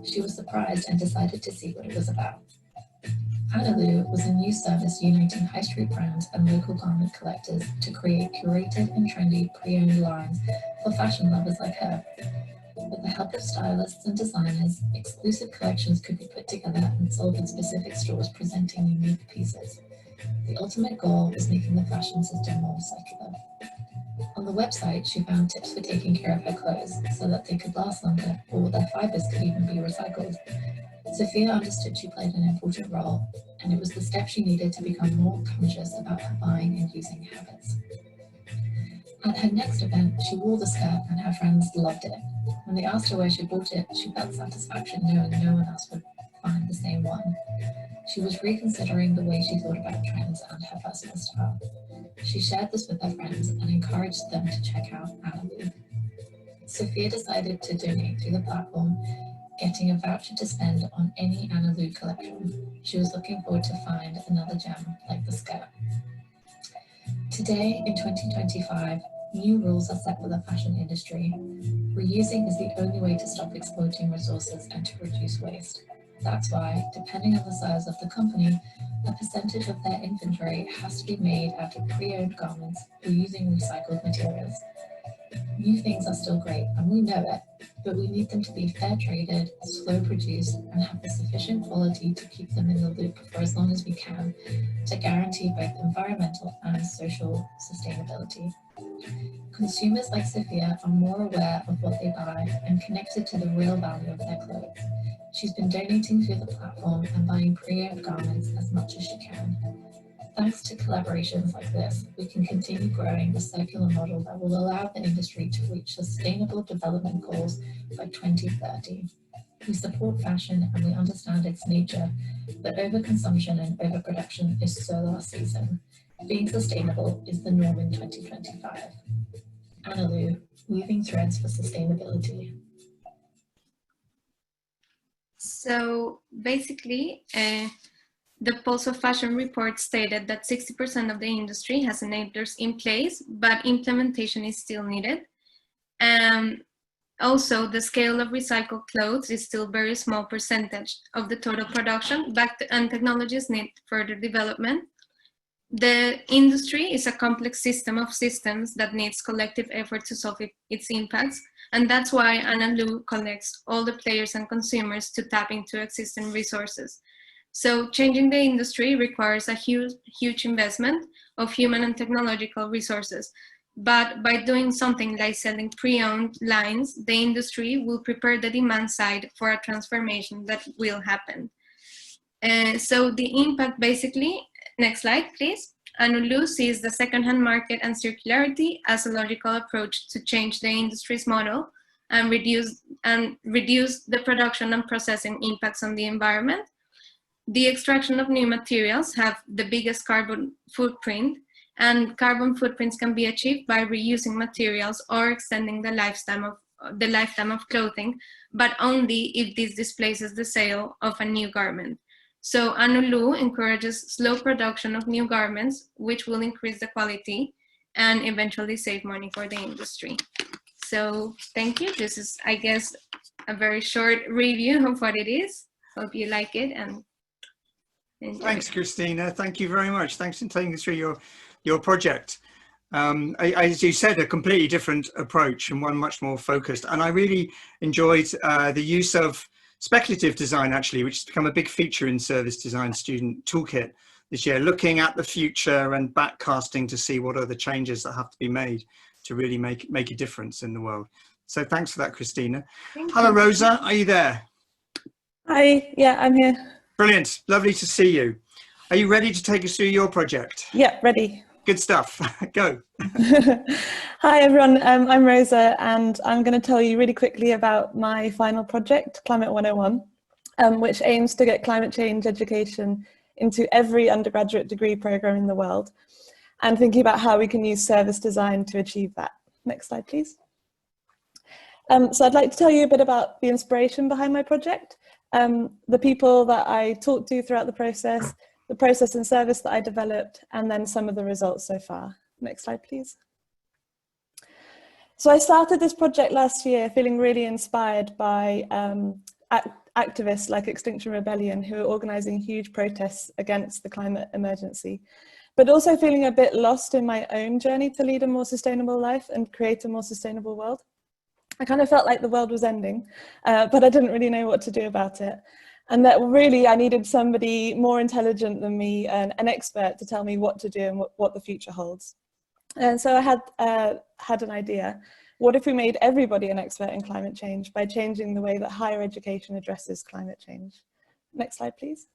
She was surprised and decided to see what it was about. Analu was a new service uniting high street brands and local garment collectors to create curated and trendy pre-owned lines for fashion lovers like her. With the help of stylists and designers, exclusive collections could be put together and sold in specific stores presenting unique pieces. The ultimate goal was making the fashion system more circular. On the website, she found tips for taking care of her clothes so that they could last longer or their fibers could even be recycled. Sophia understood she played an important role, and it was the step she needed to become more conscious about her buying and using habits. At her next event, she wore the skirt and her friends loved it. When they asked her where she bought it, she felt satisfaction knowing no one else would find the same one. She was reconsidering the way she thought about trends and her personal style. She shared this with her friends and encouraged them to check out Analu. Sophia decided to donate to the platform, getting a voucher to spend on any Analu collection. She was looking forward to find another gem like the skirt. Today, in 2025, new rules are set for the fashion industry. Reusing is the only way to stop exploiting resources and to reduce waste. That's why, depending on the size of the company, a percentage of their inventory has to be made out of pre-owned garments or using recycled materials. New things are still great, and we know it, but we need them to be fair traded, slow produced, and have the sufficient quality to keep them in the loop for as long as we can to guarantee both environmental and social sustainability. Consumers like Sophia are more aware of what they buy and connected to the real value of their clothes. She's been donating through the platform and buying pre-owned garments as much as she can. Thanks to collaborations like this, we can continue growing a circular model that will allow the industry to reach sustainable development goals by 2030. We support fashion and we understand its nature, but overconsumption and overproduction is so last season. Being sustainable is the norm in 2025. Analu, weaving threads for sustainability. So basically, the Pulse of Fashion report stated that 60% of the industry has enablers in place, but implementation is still needed. Also, the scale of recycled clothes is still very small percentage of the total production, and technologies need further development. The industry is a complex system of systems that needs collective effort to solve its impacts, and that's why Analu connects all the players and consumers to tap into existing resources. So changing the industry requires a huge investment of human and technological resources. But by doing something like selling pre-owned lines, the industry will prepare the demand side for a transformation that will happen. So the impact basically, next slide please. Analu sees the second-hand market and circularity as a logical approach to change the industry's model and reduce the production and processing impacts on the environment. The extraction of new materials have the biggest carbon footprint, and carbon footprints can be achieved by reusing materials or extending the lifespan the lifetime of clothing, but only if this displaces the sale of a new garment. So Anulu encourages slow production of new garments, which will increase the quality and eventually save money for the industry. So thank you. This is, I guess, a very short review of what it is. Hope you like it and enjoy. Thanks, Christina. Thank you very much. Thanks for taking us through your project. As you said, a completely different approach and one much more focused. And I really enjoyed the use of speculative design, actually, which has become a big feature in Service Design Student Toolkit this year, looking at the future and backcasting to see what are the changes that have to be made to really make a difference in the world. So thanks for that, Christina. Hello, Rosa, are you there? Hi, yeah, I'm here. Brilliant, lovely to see you. Are you ready to take us through your project? Yeah, ready. Good stuff, go. Hi everyone, I'm Rosa and I'm going to tell you really quickly about my final project, Climate 101, which aims to get climate change education into every undergraduate degree program in the world, and thinking about how we can use service design to achieve that. Next slide, please. So I'd like to tell you a bit about the inspiration behind my project, the people that I talked to throughout the process and service that I developed, and then some of the results so far. Next slide, please. So I started this project last year feeling really inspired by activists like Extinction Rebellion, who are organising huge protests against the climate emergency, but also feeling a bit lost in my own journey to lead a more sustainable life and create a more sustainable world. I kind of felt like the world was ending, but I didn't really know what to do about it. And that really I needed somebody more intelligent than me, an expert, to tell me what to do and what the future holds. And so I had an idea. What if we made everybody an expert in climate change by changing the way that higher education addresses climate change? Next slide, please.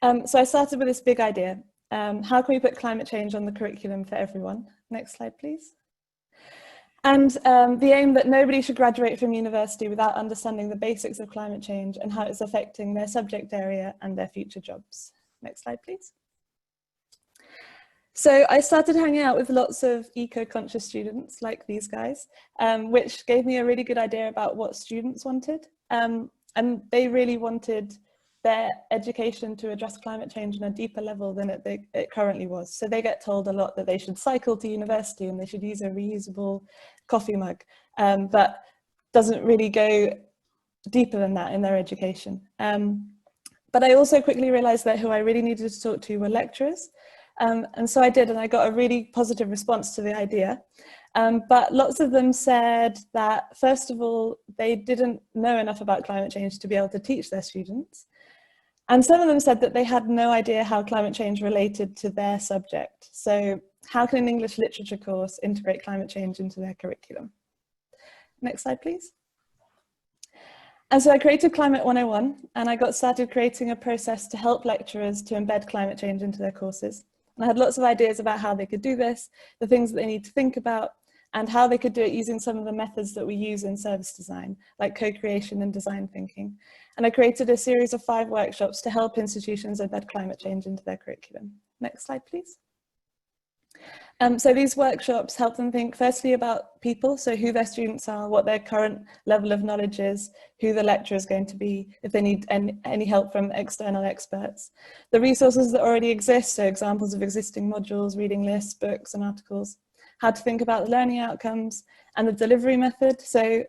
So I started with this big idea. How can we put climate change on the curriculum for everyone? Next slide, please. And the aim that nobody should graduate from university without understanding the basics of climate change and how it's affecting their subject area and their future jobs. Next slide, please. So I started hanging out with lots of eco-conscious students like these guys, which gave me a really good idea about what students wanted. And they really wanted their education to address climate change on a deeper level than it currently was. So they get told a lot that they should cycle to university and they should use a reusable coffee mug, but doesn't really go deeper than that in their education. But I also quickly realized that who I really needed to talk to were lecturers. And so I did, and I got a really positive response to the idea. But lots of them said that, first of all, they didn't know enough about climate change to be able to teach their students. And some of them said that they had no idea how climate change related to their subject. So how can an English literature course integrate climate change into their curriculum? Next slide, please. And so I created Climate 101, and I got started creating a process to help lecturers to embed climate change into their courses. And I had lots of ideas about how they could do this, the things that they need to think about, and how they could do it using some of the methods that we use in service design, like co-creation and design thinking. And I created a series of 5 workshops to help institutions embed climate change into their curriculum. Next slide, please. So these workshops help them think firstly about people, so who their students are, what their current level of knowledge is, who the lecturer is going to be, if they need any help from external experts. The resources that already exist, so examples of existing modules, reading lists, books and articles. How to think about the learning outcomes and the delivery method. So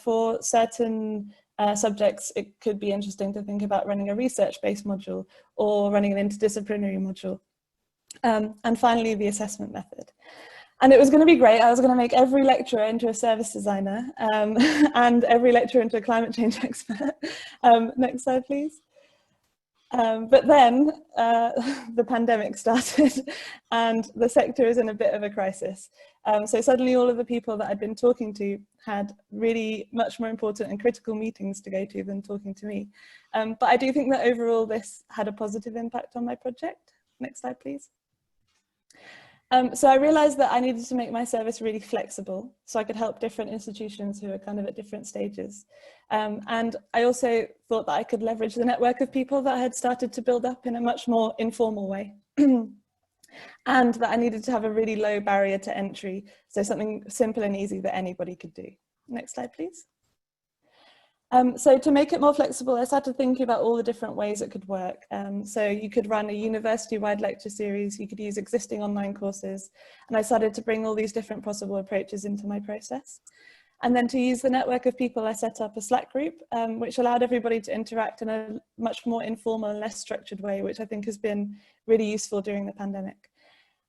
for certain subjects, it could be interesting to think about running a research-based module or running an interdisciplinary module. And finally, the assessment method. And it was going to be great. I was going to make every lecturer into a service designer and every lecturer into a climate change expert. Next slide, please. But then the pandemic started and the sector is in a bit of a crisis. So suddenly all of the people that I'd been talking to had really much more important and critical meetings to go to than talking to me. But I do think that overall this had a positive impact on my project. Next slide, please. So I realized that I needed to make my service really flexible so I could help different institutions who are kind of at different stages. And I also thought that I could leverage the network of people that I had started to build up in a much more informal way. and that I needed to have a really low barrier to entry, so something simple and easy that anybody could do. Next slide, please. So to make it more flexible, I started thinking about all the different ways it could work. So you could run a university-wide lecture series, you could use existing online courses, and I started to bring all these different possible approaches into my process. And then to use the network of people, I set up a Slack group, which allowed everybody to interact in a much more informal and less structured way, which I think has been really useful during the pandemic.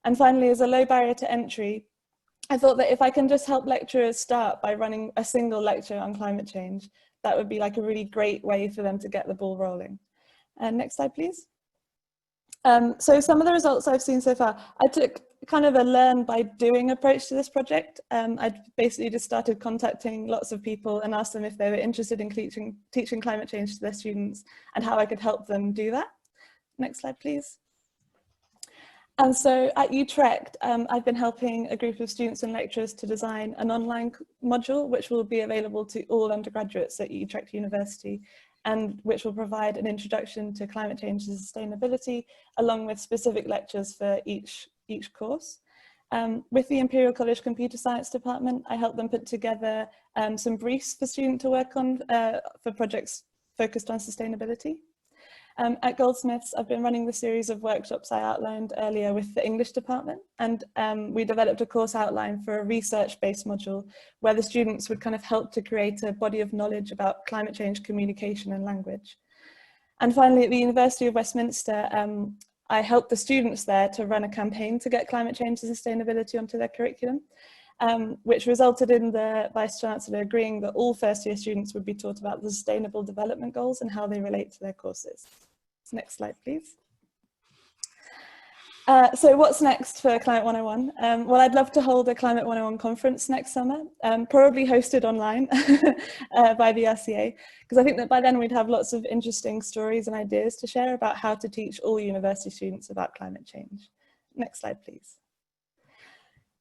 And finally, as a low barrier to entry, I thought that if I can just help lecturers start by running a single lecture on climate change, that would be like a really great way for them to get the ball rolling. Next slide, please. So some of the results I've seen so far, I took kind of a learn by doing approach to this project. I basically just started contacting lots of people and asked them if they were interested in teaching climate change to their students and how I could help them do that. Next slide, please. And so at Utrecht, I've been helping a group of students and lecturers to design an online module which will be available to all undergraduates at Utrecht University, and which will provide an introduction to climate change and sustainability, along with specific lectures for each course. With the Imperial College Computer Science Department, I helped them put together some briefs for students to work on for projects focused on sustainability. At Goldsmiths, I've been running the series of workshops I outlined earlier with the English department, and we developed a course outline for a research-based module where the students would kind of help to create a body of knowledge about climate change, communication and language. And finally, at the University of Westminster, I helped the students there to run a campaign to get climate change and sustainability onto their curriculum, which resulted in the Vice-Chancellor agreeing that all first-year students would be taught about the Sustainable Development Goals and how they relate to their courses. Next slide, please. So what's next for Climate 101? Well, I'd love to hold a Climate 101 conference next summer, probably hosted online by the RCA, because I think that by then we'd have lots of interesting stories and ideas to share about how to teach all university students about climate change. Next slide, please.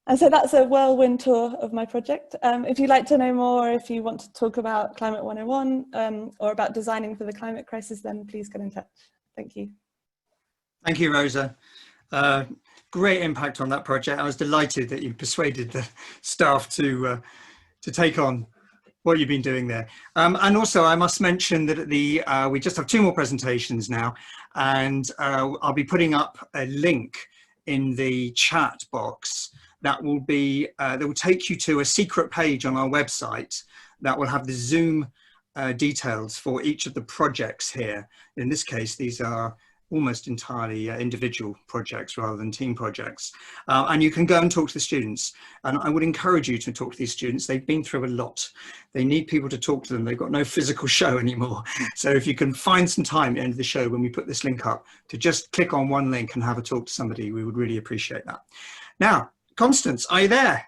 And so that's a whirlwind tour of my project. If you'd like to know more, or if you want to talk about Climate 101 or about designing for the climate crisis, then please get in touch. Thank you. Thank you, Rosa. Great impact on that project. I was delighted that you persuaded the staff to take on what you've been doing there. And also I must mention that we just have 2 more presentations now, and I'll be putting up a link in the chat box that will take you to a secret page on our website that will have the Zoom details for each of the projects here. In this case, these are almost entirely individual projects rather than team projects. And you can go and talk to the students. And I would encourage you to talk to these students. They've been through a lot. They need people to talk to them. They've got no physical show anymore. So if you can find some time at the end of the show when we put this link up to just click on one link and have a talk to somebody, we would really appreciate that. Now, Constance, are you there?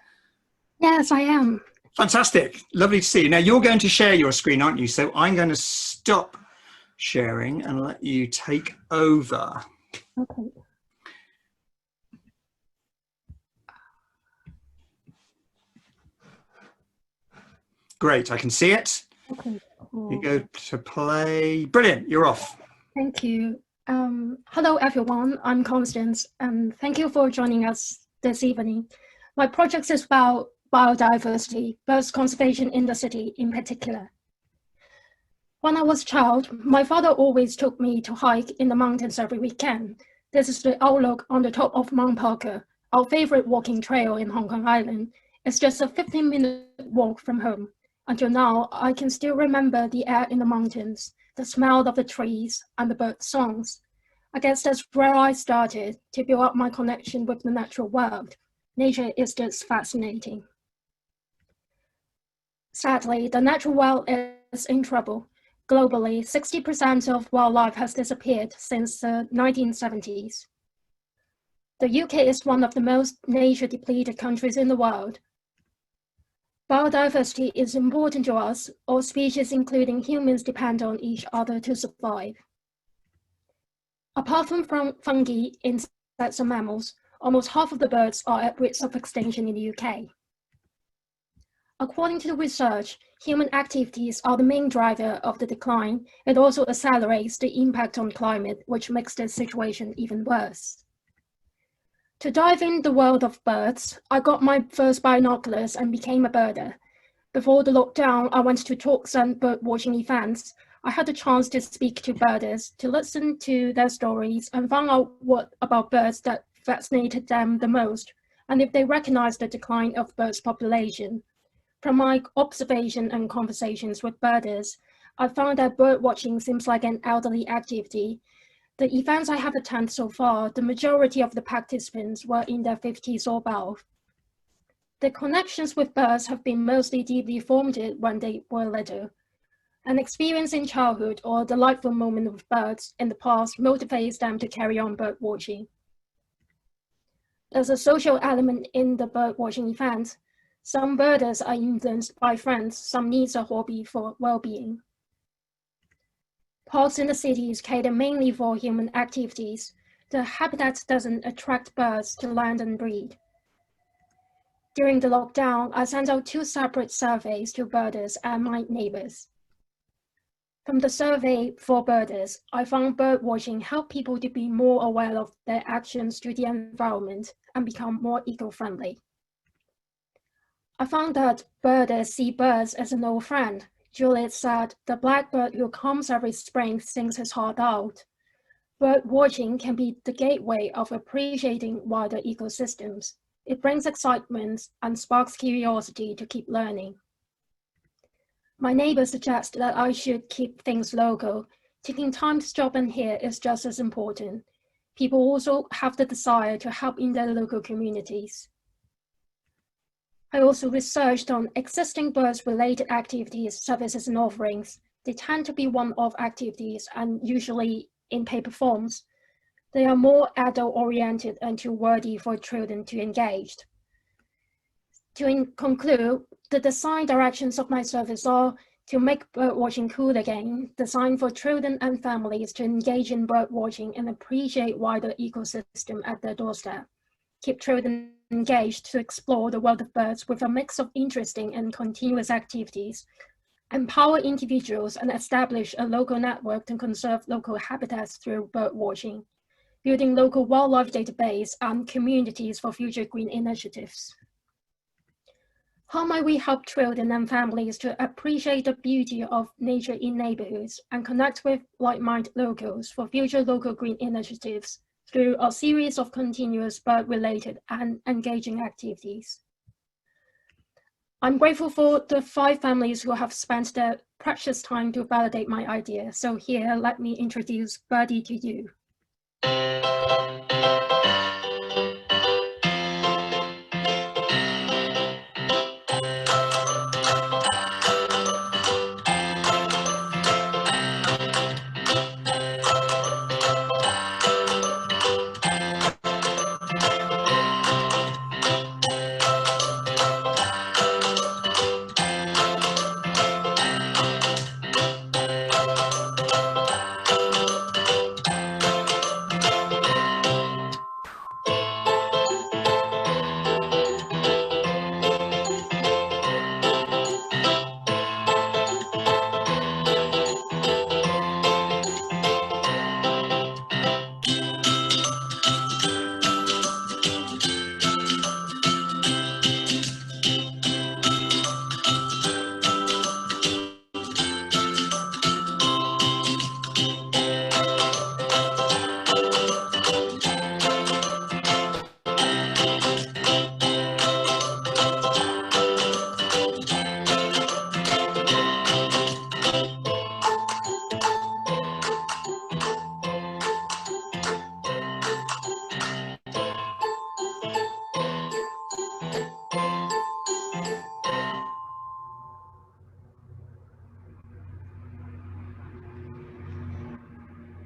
Yes, I am. Fantastic. Lovely to see you. Now, you're going to share your screen, aren't you? So I'm going to stop sharing and let you take over. Okay. Great, I can see it. Okay. You go to play. Brilliant, you're off. Thank you. Hello, everyone. I'm Constance, and thank you for joining us this evening. My project is about biodiversity, bird conservation in the city in particular. When I was a child, my father always took me to hike in the mountains every weekend. This is the outlook on the top of Mount Parker, our favorite walking trail in Hong Kong Island. It's just a 15-minute walk from home. Until now, I can still remember the air in the mountains, the smell of the trees, and the bird songs. I guess that's where I started to build up my connection with the natural world. Nature is just fascinating. Sadly, the natural world is in trouble. Globally, 60% of wildlife has disappeared since the 1970s. The UK is one of the most nature-depleted countries in the world. Biodiversity is important to us. All species, including humans, depend on each other to survive. Apart from fungi, insects, and mammals, almost half of the birds are at risk of extinction in the UK. According to the research, human activities are the main driver of the decline. It also accelerates the impact on climate, which makes the situation even worse. To dive in the world of birds, I got my first binoculars and became a birder. Before the lockdown, I went to talks and bird watching events. I had the chance to speak to birders, to listen to their stories and find out what about birds that fascinated them the most, and if they recognized the decline of birds' population. From my observation and conversations with birders, I found that bird watching seems like an elderly activity. The events I have attended so far, the majority of the participants were in their 50s or above. The connections with birds have been mostly deeply formed when they were little. An experience in childhood or a delightful moment with birds in the past motivates them to carry on bird watching. There's a social element in the bird watching event. Some birders are influenced by friends, some needs a hobby for well-being. Parks in the cities cater mainly for human activities. The habitat doesn't attract birds to land and breed. During the lockdown, I sent out 2 separate surveys to birders and my neighbors. From the survey for birders, I found bird watching helped people to be more aware of their actions to the environment and become more eco-friendly. I found that birders see birds as an old friend. Juliet said, "The blackbird who comes every spring sings his heart out." Bird watching can be the gateway of appreciating wider ecosystems. It brings excitement and sparks curiosity to keep learning. My neighbor suggests that I should keep things local. Taking time to stop and hear is just as important. People also have the desire to help in their local communities. I also researched on existing birds-related activities, services, and offerings. They tend to be one-off activities and usually in paper forms. They are more adult-oriented and too wordy for children to engage. To conclude, the design directions of my service are to make bird watching cool again, designed for children and families to engage in bird watching and appreciate wider ecosystem at their doorstep. Keep children engaged to explore the world of birds with a mix of interesting and continuous activities. Empower individuals and establish a local network to conserve local habitats through bird watching. Building local wildlife database and communities for future green initiatives. How might we help children and families to appreciate the beauty of nature in neighborhoods and connect with like-minded locals for future local green initiatives through a series of continuous bird-related and engaging activities? I'm grateful for the 5 families who have spent their precious time to validate my idea. So here, let me introduce Birdie to you.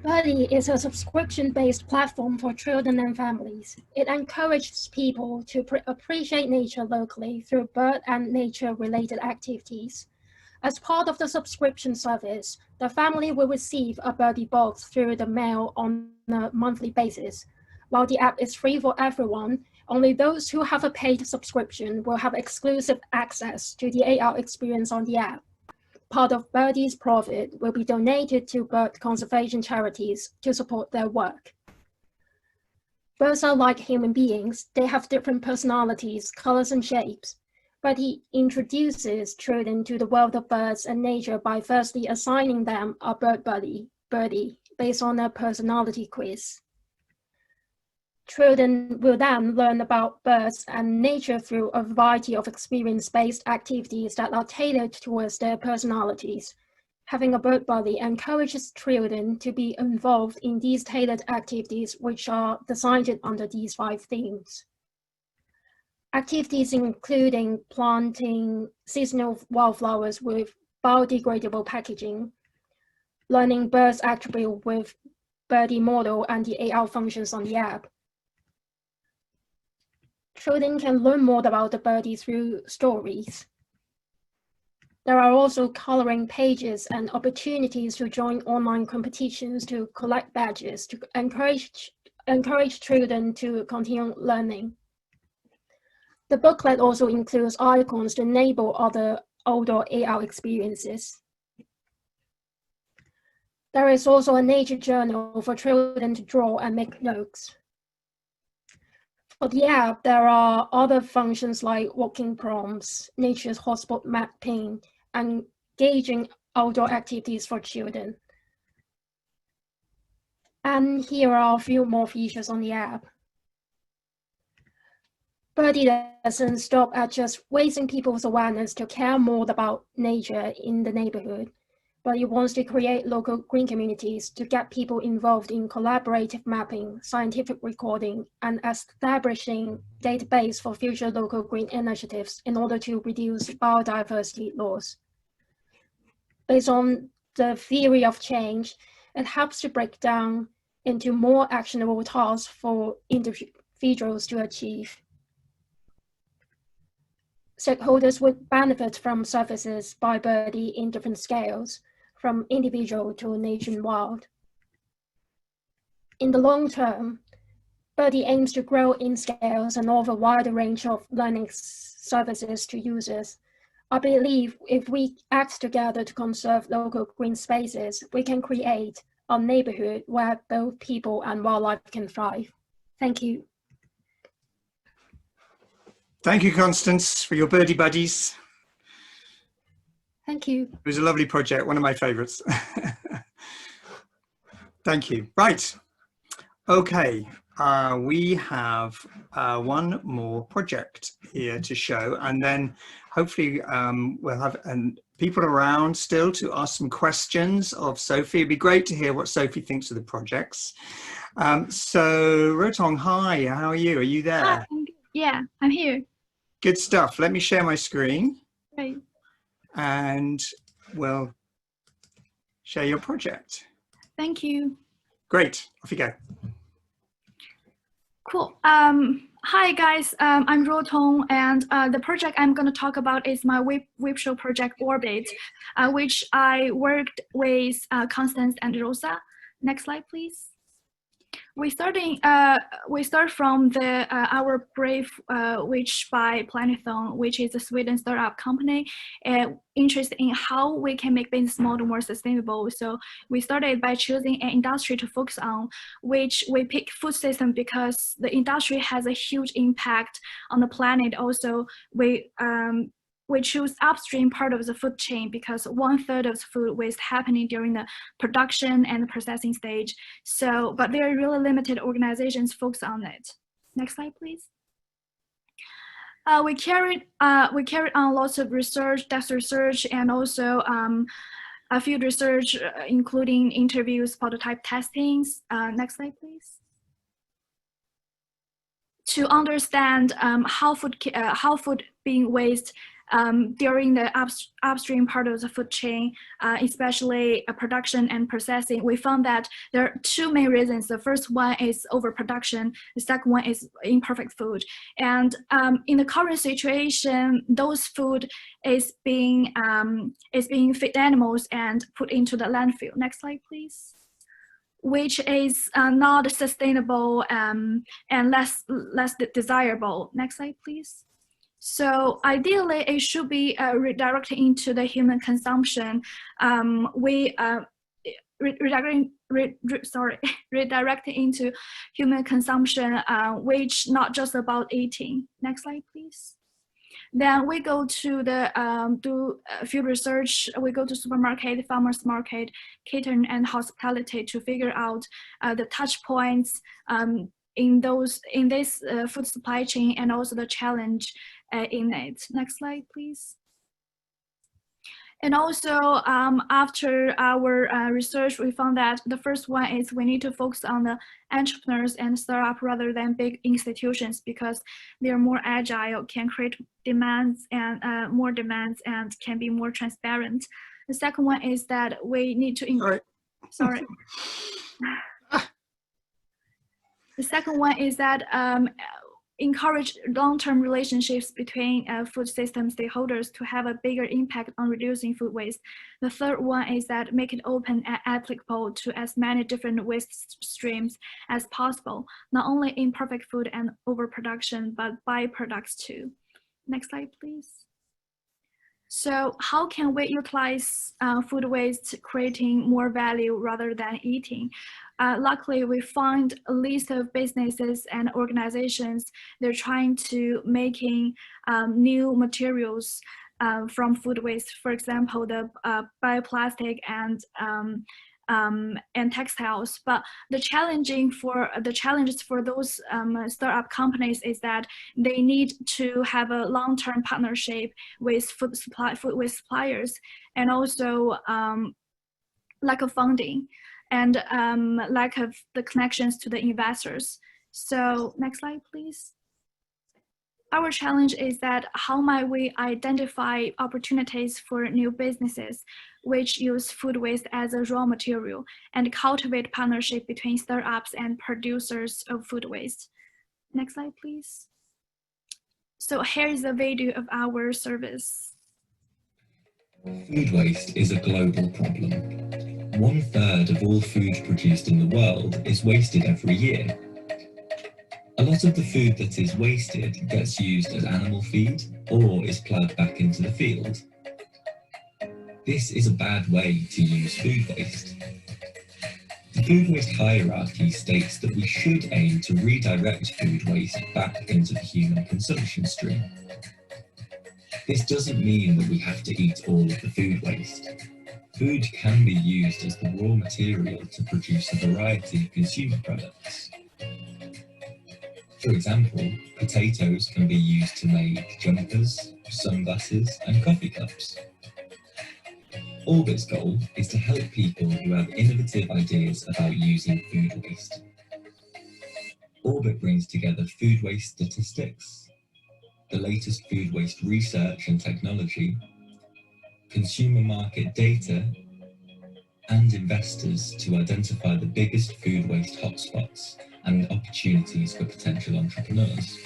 Birdie is a subscription-based platform for children and families. It encourages people to appreciate nature locally through bird and nature-related activities. As part of the subscription service, the family will receive a Birdie box through the mail on a monthly basis. While the app is free for everyone, only those who have a paid subscription will have exclusive access to the AR experience on the app. Part of Birdie's profit will be donated to bird conservation charities to support their work. Birds are like human beings. They have different personalities, colors, and shapes. But he introduces children to the world of birds and nature by firstly assigning them a birdie, based on a personality quiz. Children will then learn about birds and nature through a variety of experience-based activities that are tailored towards their personalities. Having a bird buddy encourages children to be involved in these tailored activities, which are decided under these 5 themes. Activities including planting seasonal wildflowers with biodegradable packaging, learning birds attribute with birdie model and the AR functions on the app. Children can learn more about the birdie through stories. There are also coloring pages and opportunities to join online competitions to collect badges to encourage children to continue learning. The booklet also includes icons to enable other outdoor AR experiences. There is also a nature journal for children to draw and make notes. For the app, there are other functions like walking prompts, nature's hotspot mapping, and engaging outdoor activities for children. And here are a few more features on the app. Birdie doesn't stop at just raising people's awareness to care more about nature in the neighborhood, but it wants to create local green communities to get people involved in collaborative mapping, scientific recording, and establishing database for future local green initiatives in order to reduce biodiversity loss. Based on the theory of change, it helps to break down into more actionable tasks for individuals to achieve. Stakeholders would benefit from services by Birdie in different scales, from individual to nationwide. In the long term, Birdie aims to grow in scales and offer a wider range of learning services to users. I believe if we act together to conserve local green spaces, we can create a neighborhood where both people and wildlife can thrive. Thank you. Thank you, Constance, for your birdie buddies. Thank you. It was a lovely project, one of my favorites. Thank you. Right. Okay, we have one more project here to show, and then hopefully we'll have people around still to ask some questions of Sophie. It'd be great to hear what Sophie thinks of the projects. So Rotong, hi, how are you? Are you there? Hi, yeah, I'm here. Good stuff. Let me share my screen. Right. And we'll share your project. Thank you. Great. Off you go. Cool. Hi guys, I'm Rotong, and the project I'm going to talk about is my web show project Orbit, which I worked with Constance and Rosa. Next slide, please. We start from the our brief, which by Planethon, which is a Sweden startup company, interested in how we can make business model more sustainable. So we started by choosing an industry to focus on, which we picked food system because the industry has a huge impact on the planet. Also, we choose upstream part of the food chain because 1/3 of the food waste happening during the production and the processing stage. So, but there are really limited organizations focused on it. Next slide, please. We carried on lots of research, desk research, and also a field research, including interviews, prototype testings. Next slide, please. To understand how food being wasted during the upstream part of the food chain, especially production and processing, we found that there are 2 main reasons. The first one is overproduction. The second one is imperfect food. And in the current situation, those food is being fed animals and put into the landfill. Next slide, please. Which is not sustainable and less desirable. Next slide, please. So ideally, it should be redirected into the human consumption. redirecting into human consumption, which not just about eating. Next slide, please. Then we go to the do field research. We go to supermarket, farmers market, catering, and hospitality to figure out the touch points in this food supply chain, and also the challenge in it. Next slide, please. And also, after our research, we found that the first one is we need to focus on the entrepreneurs and startup rather than big institutions, because they're more agile, can create demands and more demands, and can be more transparent. The second one is that we need to sorry. The second one is that encourage long-term relationships between food system stakeholders to have a bigger impact on reducing food waste. The third one is that make it open and applicable to as many different waste streams as possible, not only imperfect food and overproduction, but byproducts too. Next slide, please. So how can we utilize food waste, creating more value rather than eating? Luckily, we find a list of businesses and organizations. They're trying to making new materials from food waste. For example, the bioplastic and textiles. But the challenges for those startup companies is that they need to have a long-term partnership with food waste suppliers, and also lack of funding, and lack of the connections to the investors. So next slide, please. Our challenge is that how might we identify opportunities for new businesses which use food waste as a raw material, and cultivate partnership between startups and producers of food waste. Next slide, please. So here is a video of our service. Food waste is a global problem. 1/3 of all food produced in the world is wasted every year. A lot of the food that is wasted gets used as animal feed or is ploughed back into the field. This is a bad way to use food waste. The food waste hierarchy states that we should aim to redirect food waste back into the human consumption stream. This doesn't mean that we have to eat all of the food waste. Food can be used as the raw material to produce a variety of consumer products. For example, potatoes can be used to make jumpers, sunglasses, and coffee cups. Orbit's goal is to help people who have innovative ideas about using food waste. Orbit brings together food waste statistics, the latest food waste research and technology, consumer market data, and investors to identify the biggest food waste hotspots and opportunities for potential entrepreneurs.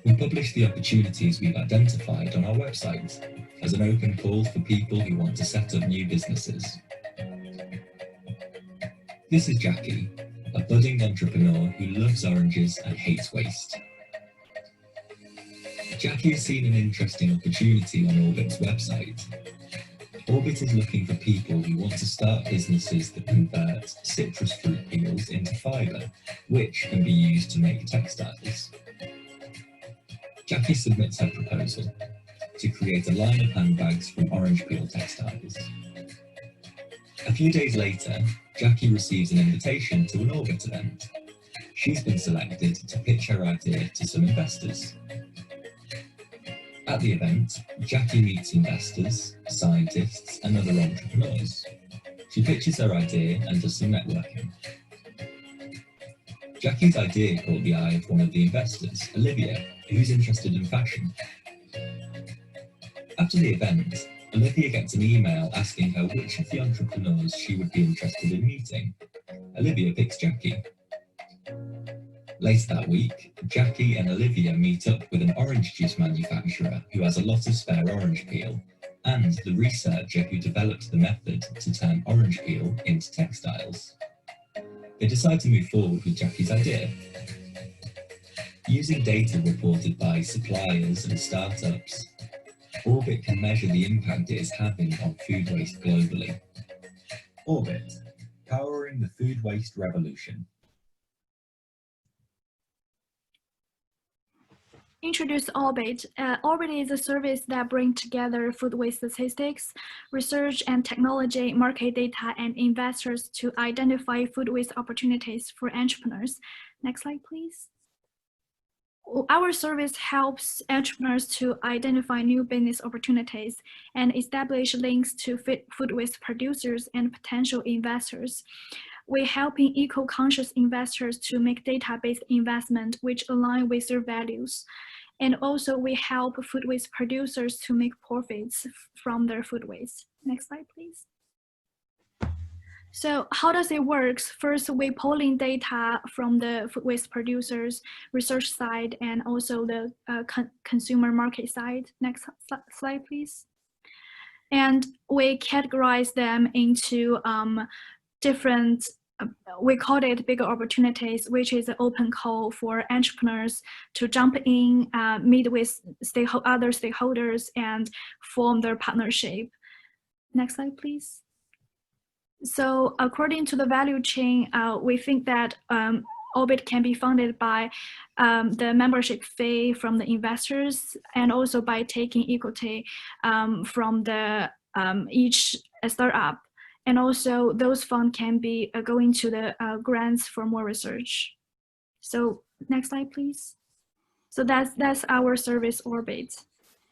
We publish the opportunities we've identified on our website as an open call for people who want to set up new businesses. This is Jackie, a budding entrepreneur who loves oranges and hates waste. Jackie has seen an interesting opportunity on Orbit's website. Orbit is looking for people who want to start businesses that convert citrus fruit peels into fibre, which can be used to make textiles. Jackie submits her proposal to create a line of handbags from orange peel textiles. A few days later, Jackie receives an invitation to an Orbit event. She's been selected to pitch her idea to some investors. At the event, Jackie meets investors, scientists, and other entrepreneurs. She pitches her idea and does some networking. Jackie's idea caught the eye of one of the investors, Olivia, who's interested in fashion. After the event, Olivia gets an email asking her which of the entrepreneurs she would be interested in meeting. Olivia picks Jackie. Later that week, Jackie and Olivia meet up with an orange juice manufacturer who has a lot of spare orange peel, and the researcher who developed the method to turn orange peel into textiles. They decide to move forward with Jackie's idea. Using data reported by suppliers and startups, Orbit can measure the impact it is having on food waste globally. Orbit, powering the food waste revolution. Introduce Orbit. Orbit is a service that brings together food waste statistics, research and technology, market data, and investors to identify food waste opportunities for entrepreneurs. Next slide, please. Our service helps entrepreneurs to identify new business opportunities and establish links to food waste producers and potential investors. We're helping eco-conscious investors to make data-based investment which align with their values. And also we help food waste producers to make profits from their food waste. Next slide, please. So how does it work? First, we're pulling data from the food waste producers, research side, and also the consumer market side. Next slide, please. And we categorize them into different, we call it bigger opportunities, which is an open call for entrepreneurs to jump in, meet with other stakeholders, and form their partnership. Next slide, please. So according to the value chain, we think that Orbit can be funded by the membership fee from the investors and also by taking equity from the each startup. And also those funds can be going to the grants for more research. So next slide, please. So that's our service, Orbit.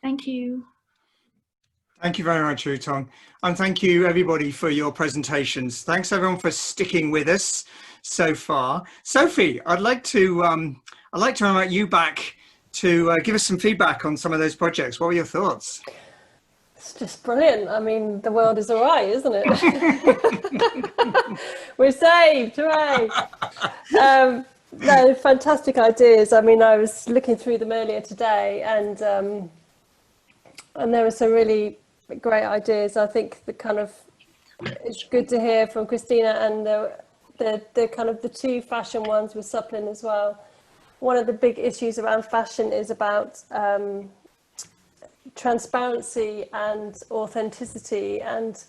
Thank you. Thank you very much, Rutong. And thank you everybody for your presentations. Thanks everyone for sticking with us so far. Sophie, I'd like to invite you back to give us some feedback on some of those projects. What were your thoughts? It's just brilliant. I mean, the world is all right, isn't it? We're saved, hooray. No, fantastic ideas. I mean, I was looking through them earlier today and there were some really great ideas. I think it's good to hear from Christina and the two fashion ones with Suplin as well. One of the big issues around fashion is about transparency and authenticity and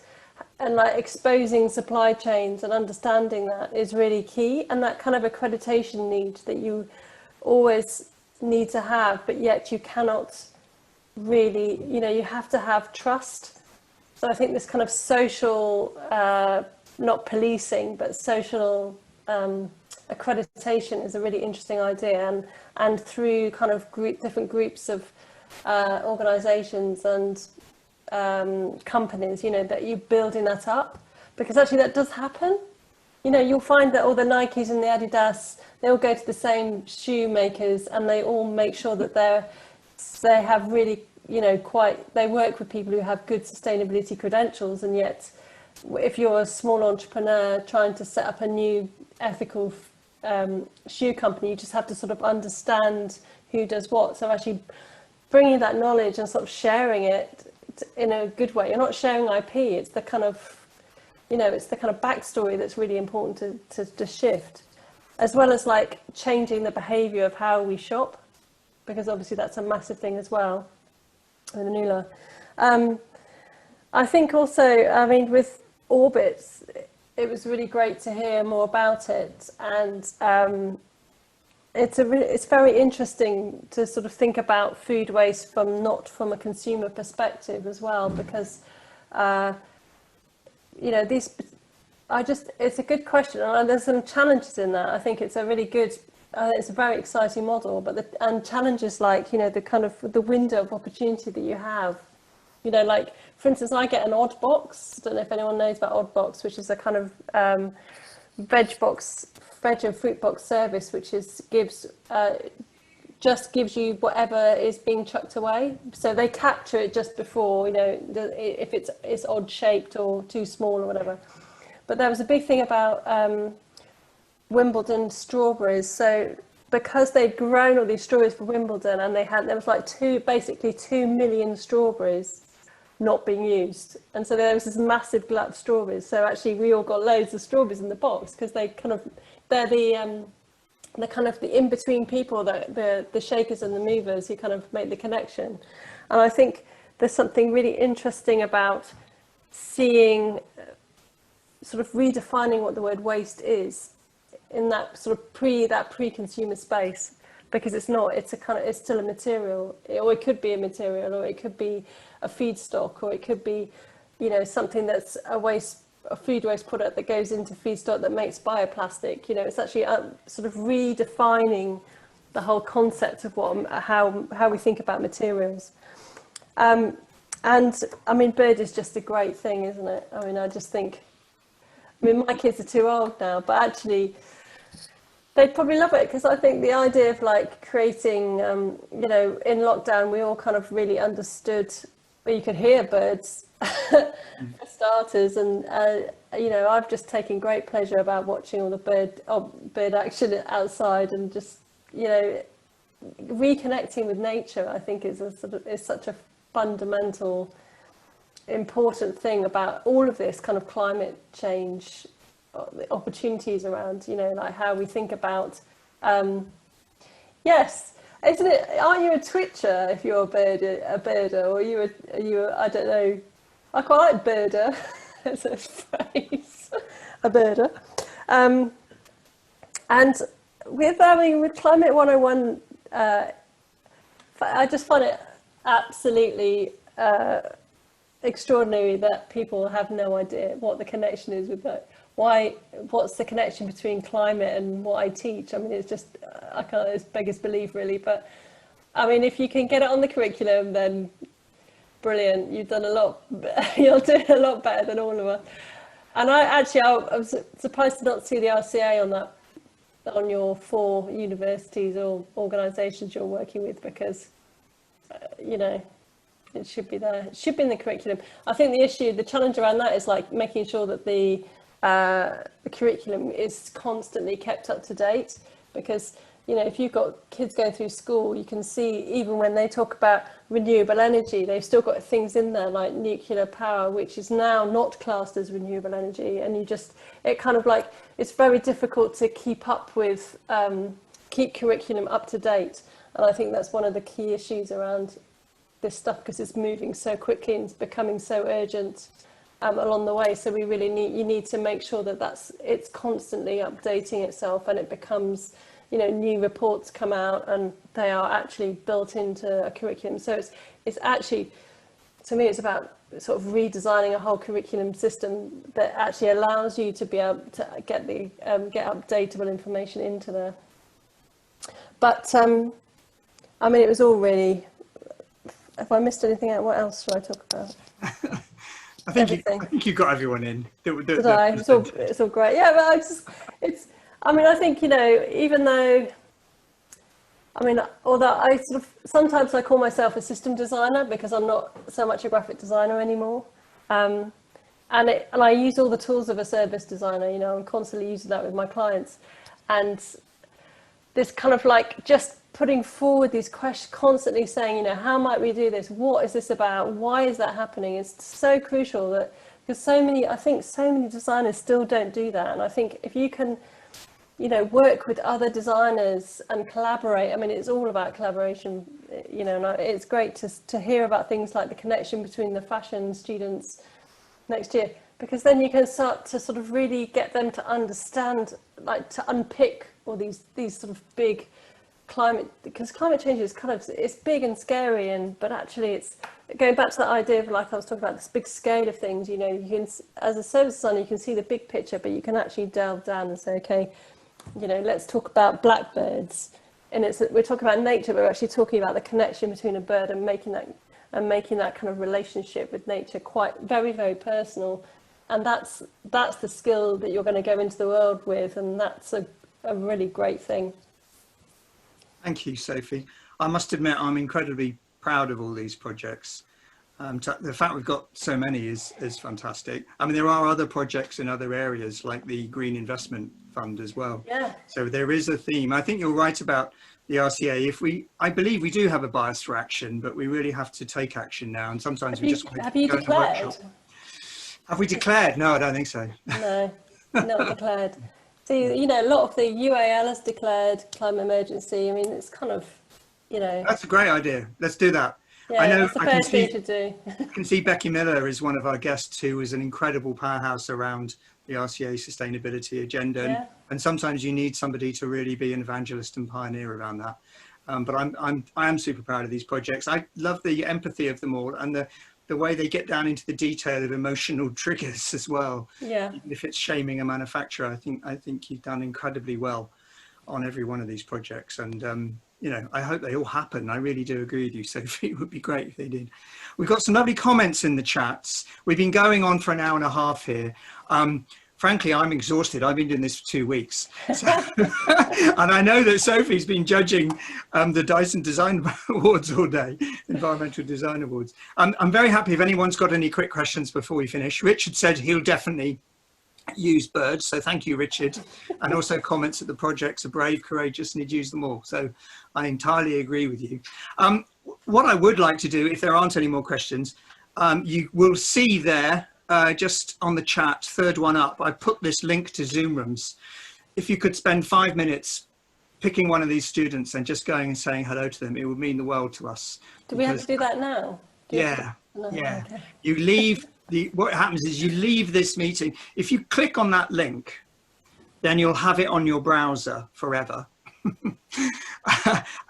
like exposing supply chains and understanding that is really key, and that kind of accreditation need that you always need to have, but yet you cannot really, you have to have trust. So I think this kind of social, not policing, but social accreditation is a really interesting idea, and through kind of different groups of organizations and companies, that you're building that up, because actually that does happen. You'll find that all the Nikes and the Adidas, they all go to the same shoemakers and they all make sure that they have really, they work with people who have good sustainability credentials, and yet if you're a small entrepreneur trying to set up a new ethical shoe company, you just have to sort of understand who does what. So actually bringing that knowledge and sort of sharing it in a good way. You're not sharing IP, it's the kind of, it's the kind of backstory that's really important to shift, as well as like changing the behavior of how we shop, because obviously that's a massive thing as well with Anula. I think also, I mean, with Orbits, it was really great to hear more about it, and it's very interesting to sort of think about food waste not from a consumer perspective as well, because it's a good question, and there's some challenges in that. I think it's a really good, it's a very exciting model, and challenges like, the kind of the window of opportunity that you have, like, for instance, I get an odd box. I don't know if anyone knows about odd box, which is a kind of veg and fruit box service, which just gives you whatever is being chucked away. So they capture it just before, if it's odd shaped or too small or whatever. But there was a big thing about Wimbledon strawberries. So because they'd grown all these strawberries for Wimbledon, and there was like basically 2 million strawberries not being used, and so there was this massive glut of strawberries. So actually we all got loads of strawberries in the box, because they're the kind of the in-between people, the shakers and the movers who kind of make the connection. And I think there's something really interesting about seeing sort of redefining what the word waste is in that sort of pre-consumer space, because it's not, it's still a material, or it could be a material, or it could be a feedstock, or it could be, you know, something that's a food waste product that goes into feedstock that makes bioplastic. You know, it's actually sort of redefining the whole concept of how we think about materials. And I mean, bird is just a great thing, isn't it? I mean, I just think, I mean, my kids are too old now, but actually they'd probably love it, because I think the idea of like creating, you know, in lockdown, we all kind of really understood, well, you could hear birds for starters. And, you know, I've just taken great pleasure about watching all the bird action outside, and just, you know, reconnecting with nature, I think is such a fundamental, important thing about all of this kind of climate change, the opportunities around, you know, like how we think about, yes, isn't it? Aren't you a twitcher if you're a birder, or are you I don't know. I quite like birder as a phrase, a birder. And with Climate 101, I just find it absolutely extraordinary that people have no idea what the connection is with that. What's the connection between climate and what I teach? I mean, it's just, I can't, it's beggars belief really, but I mean, if you can get it on the curriculum, then brilliant, you've done a lot, you'll do a lot better than all of us. And I was surprised to not see the RCA on that, on your 4 universities or organisations you're working with, because, you know, it should be there. It should be in the curriculum. I think the challenge around that is like making sure that the curriculum is constantly kept up to date, because, you know, if you've got kids going through school, you can see even when they talk about renewable energy, they've still got things in there like nuclear power, which is now not classed as renewable energy. And it kind of like, it's very difficult to keep up with, keep curriculum up to date. And I think that's one of the key issues around this stuff, because it's moving so quickly and it's becoming so urgent along the way. So you need to make sure that it's constantly updating itself, and it becomes, you know, new reports come out and they are actually built into a curriculum. So it's actually, to me, it's about sort of redesigning a whole curriculum system that actually allows you to be able to get updatable information into there. But I mean, it was all really, have I missed anything out? What else should I talk about? I think you got everyone in. It's all great. Yeah, but I mean, I think, you know, even though, I mean, although I sort of, sometimes I call myself a system designer because I'm not so much a graphic designer anymore. And I use all the tools of a service designer, you know, I'm constantly using that with my clients. And this kind of like just putting forward these questions, constantly saying, you know, how might we do this? What is this about? Why is that happening? It's so crucial, that because I think so many designers still don't do that. And I think if you can, you know, work with other designers and collaborate, I mean, it's all about collaboration, you know, and it's great to hear about things like the connection between the fashion students next year, because then you can start to sort of really get them to understand, like to unpick all these sort of big climate, because climate change is kind of, it's big and scary, but actually it's going back to that idea of, like I was talking about, this big scale of things. You know, you can, as a service designer, you can see the big picture, but you can actually delve down and say, okay, you know, let's talk about blackbirds, and we're talking about nature, but we're actually talking about the connection between a bird and making that kind of relationship with nature quite very, very personal. And that's the skill that you're going to go into the world with, and that's a really great thing. Thank you, Sophie. I must admit, I'm incredibly proud of all these projects. The fact we've got so many is fantastic. I mean, there are other projects in other areas, like the Green Investment Fund as well. Yeah. So there is a theme. I think you're right about the RCA. I believe we do have a bias for action, but we really have to take action now. And sometimes we just want to have you go declared? in a workshop. Have we declared? No, I don't think so. No, not declared. See, you know, a lot of the UAL has declared climate emergency. I mean, it's kind of, you know. That's a great idea. Let's do that. Yeah, I know that's the first thing to do. you can see Becky Miller is one of our guests who is an incredible powerhouse around the RCA sustainability agenda. Yeah. And sometimes you need somebody to really be an evangelist and pioneer around that. But I am super proud of these projects. I love the empathy of them all and the way they get down into the detail of emotional triggers as well. Yeah. Even if it's shaming a manufacturer, I think you've done incredibly well on every one of these projects. And you know, I hope they all happen. I really do agree with you, Sophie. It would be great if they did. We've got some lovely comments in the chats. We've been going on for an hour and a half here. Frankly, I'm exhausted. I've been doing this for 2 weeks. So, and I know that Sophie's been judging the Dyson Design Awards all day, Environmental Design Awards. I'm very happy if anyone's got any quick questions before we finish. Richard said he'll definitely use birds, so thank you, Richard. And also comments that the projects are brave, courageous, and he'd use them all. So I entirely agree with you. What I would like to do, if there aren't any more questions, you will see there, just on the chat, third one up, I put this link to Zoom rooms. If you could spend 5 minutes picking one of these students and just going and saying hello to them, it would mean the world to us. Do we have to do that now? Yeah, No, yeah. okay. You leave, what happens is you leave this meeting. If you click on that link, then you'll have it on your browser forever.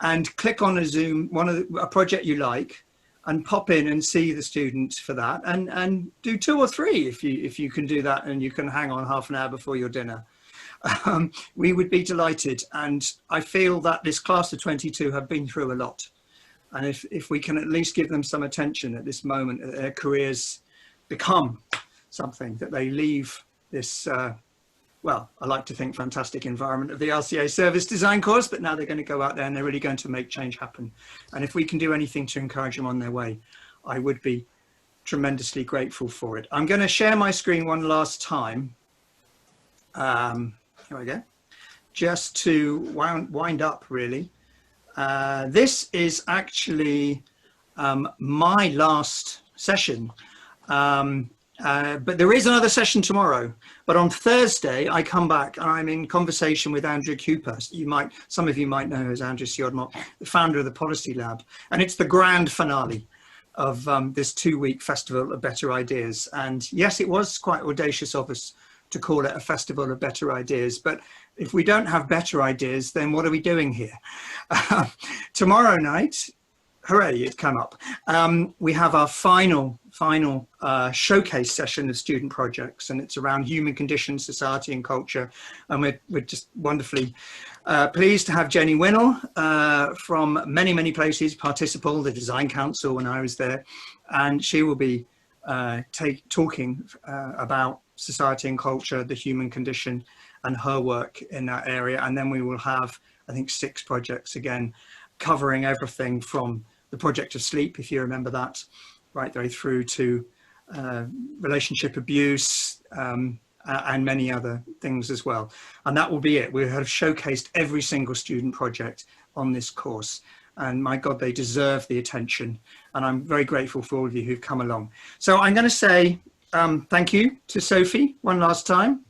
And click on a Zoom, a project you like, and pop in and see the students for that, and do 2 or 3 if you can do that, and you can hang on half an hour before your dinner. We would be delighted, and I feel that this class of 22 have been through a lot, and if we can at least give them some attention at this moment, that their careers become something, that they leave this well, I like to think fantastic environment of the RCA service design course, but now they're going to go out there and they're really going to make change happen. And if we can do anything to encourage them on their way, I would be tremendously grateful for it. I'm going to share my screen one last time. Here we go. Just to wind up, really. This is actually my last session. But there is another session tomorrow. But on Thursday, I come back and I'm in conversation with Andrew Cooper. Some of you might know as Andrew Siodmok, the founder of the Policy Lab. And it's the grand finale of this 2-week Festival of Better Ideas. And yes, it was quite audacious of us to call it a Festival of Better Ideas. But if we don't have better ideas, then what are we doing here? Tomorrow night, hooray, it's come up. We have our final showcase session of student projects, and it's around human conditions, society and culture. And we're just wonderfully pleased to have Jenny Winnell from many places, Participle, the Design Council when I was there, and she will be talking about society and culture, the human condition, and her work in that area. And then we will have, I think, 6 projects again, covering everything from the project of sleep, if you remember that, right the way through to relationship abuse and many other things as well. And that will be it. We have showcased every single student project on this course. And my God, they deserve the attention. And I'm very grateful for all of you who've come along. So I'm going to say thank you to Sophie one last time.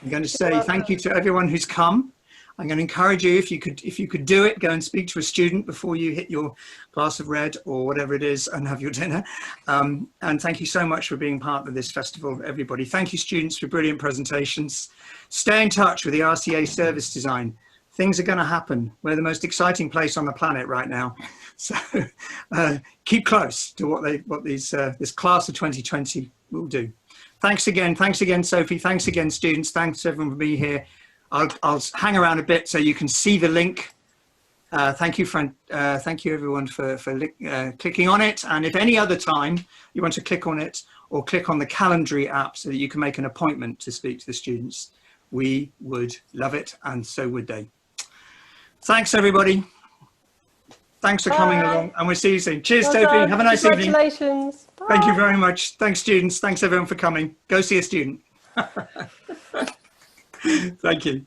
I'm going to say thank you to everyone who's come. I'm going to encourage you, if you could do it, go and speak to a student before you hit your glass of red or whatever it is and have your dinner. And thank you so much for being part of this festival, everybody. Thank you, students, for brilliant presentations. Stay in touch with the RCA service design. Things are going to happen. We're the most exciting place on the planet right now. So keep close to what this class of 2020 will do. Thanks again, Sophie. Thanks again, students. Thanks everyone for being here. I'll hang around a bit so you can see the link. Thank you, everyone, for clicking on it. And if any other time you want to click on it or click on the Calendly app so that you can make an appointment to speak to the students, we would love it, and so would they. Thanks, everybody. Thanks for coming along, and we'll see you soon. Cheers, Sophie. Have a nice evening. Congratulations. Bye. Thank you very much. Thanks, students. Thanks, everyone, for coming. Go see a student. Thank you.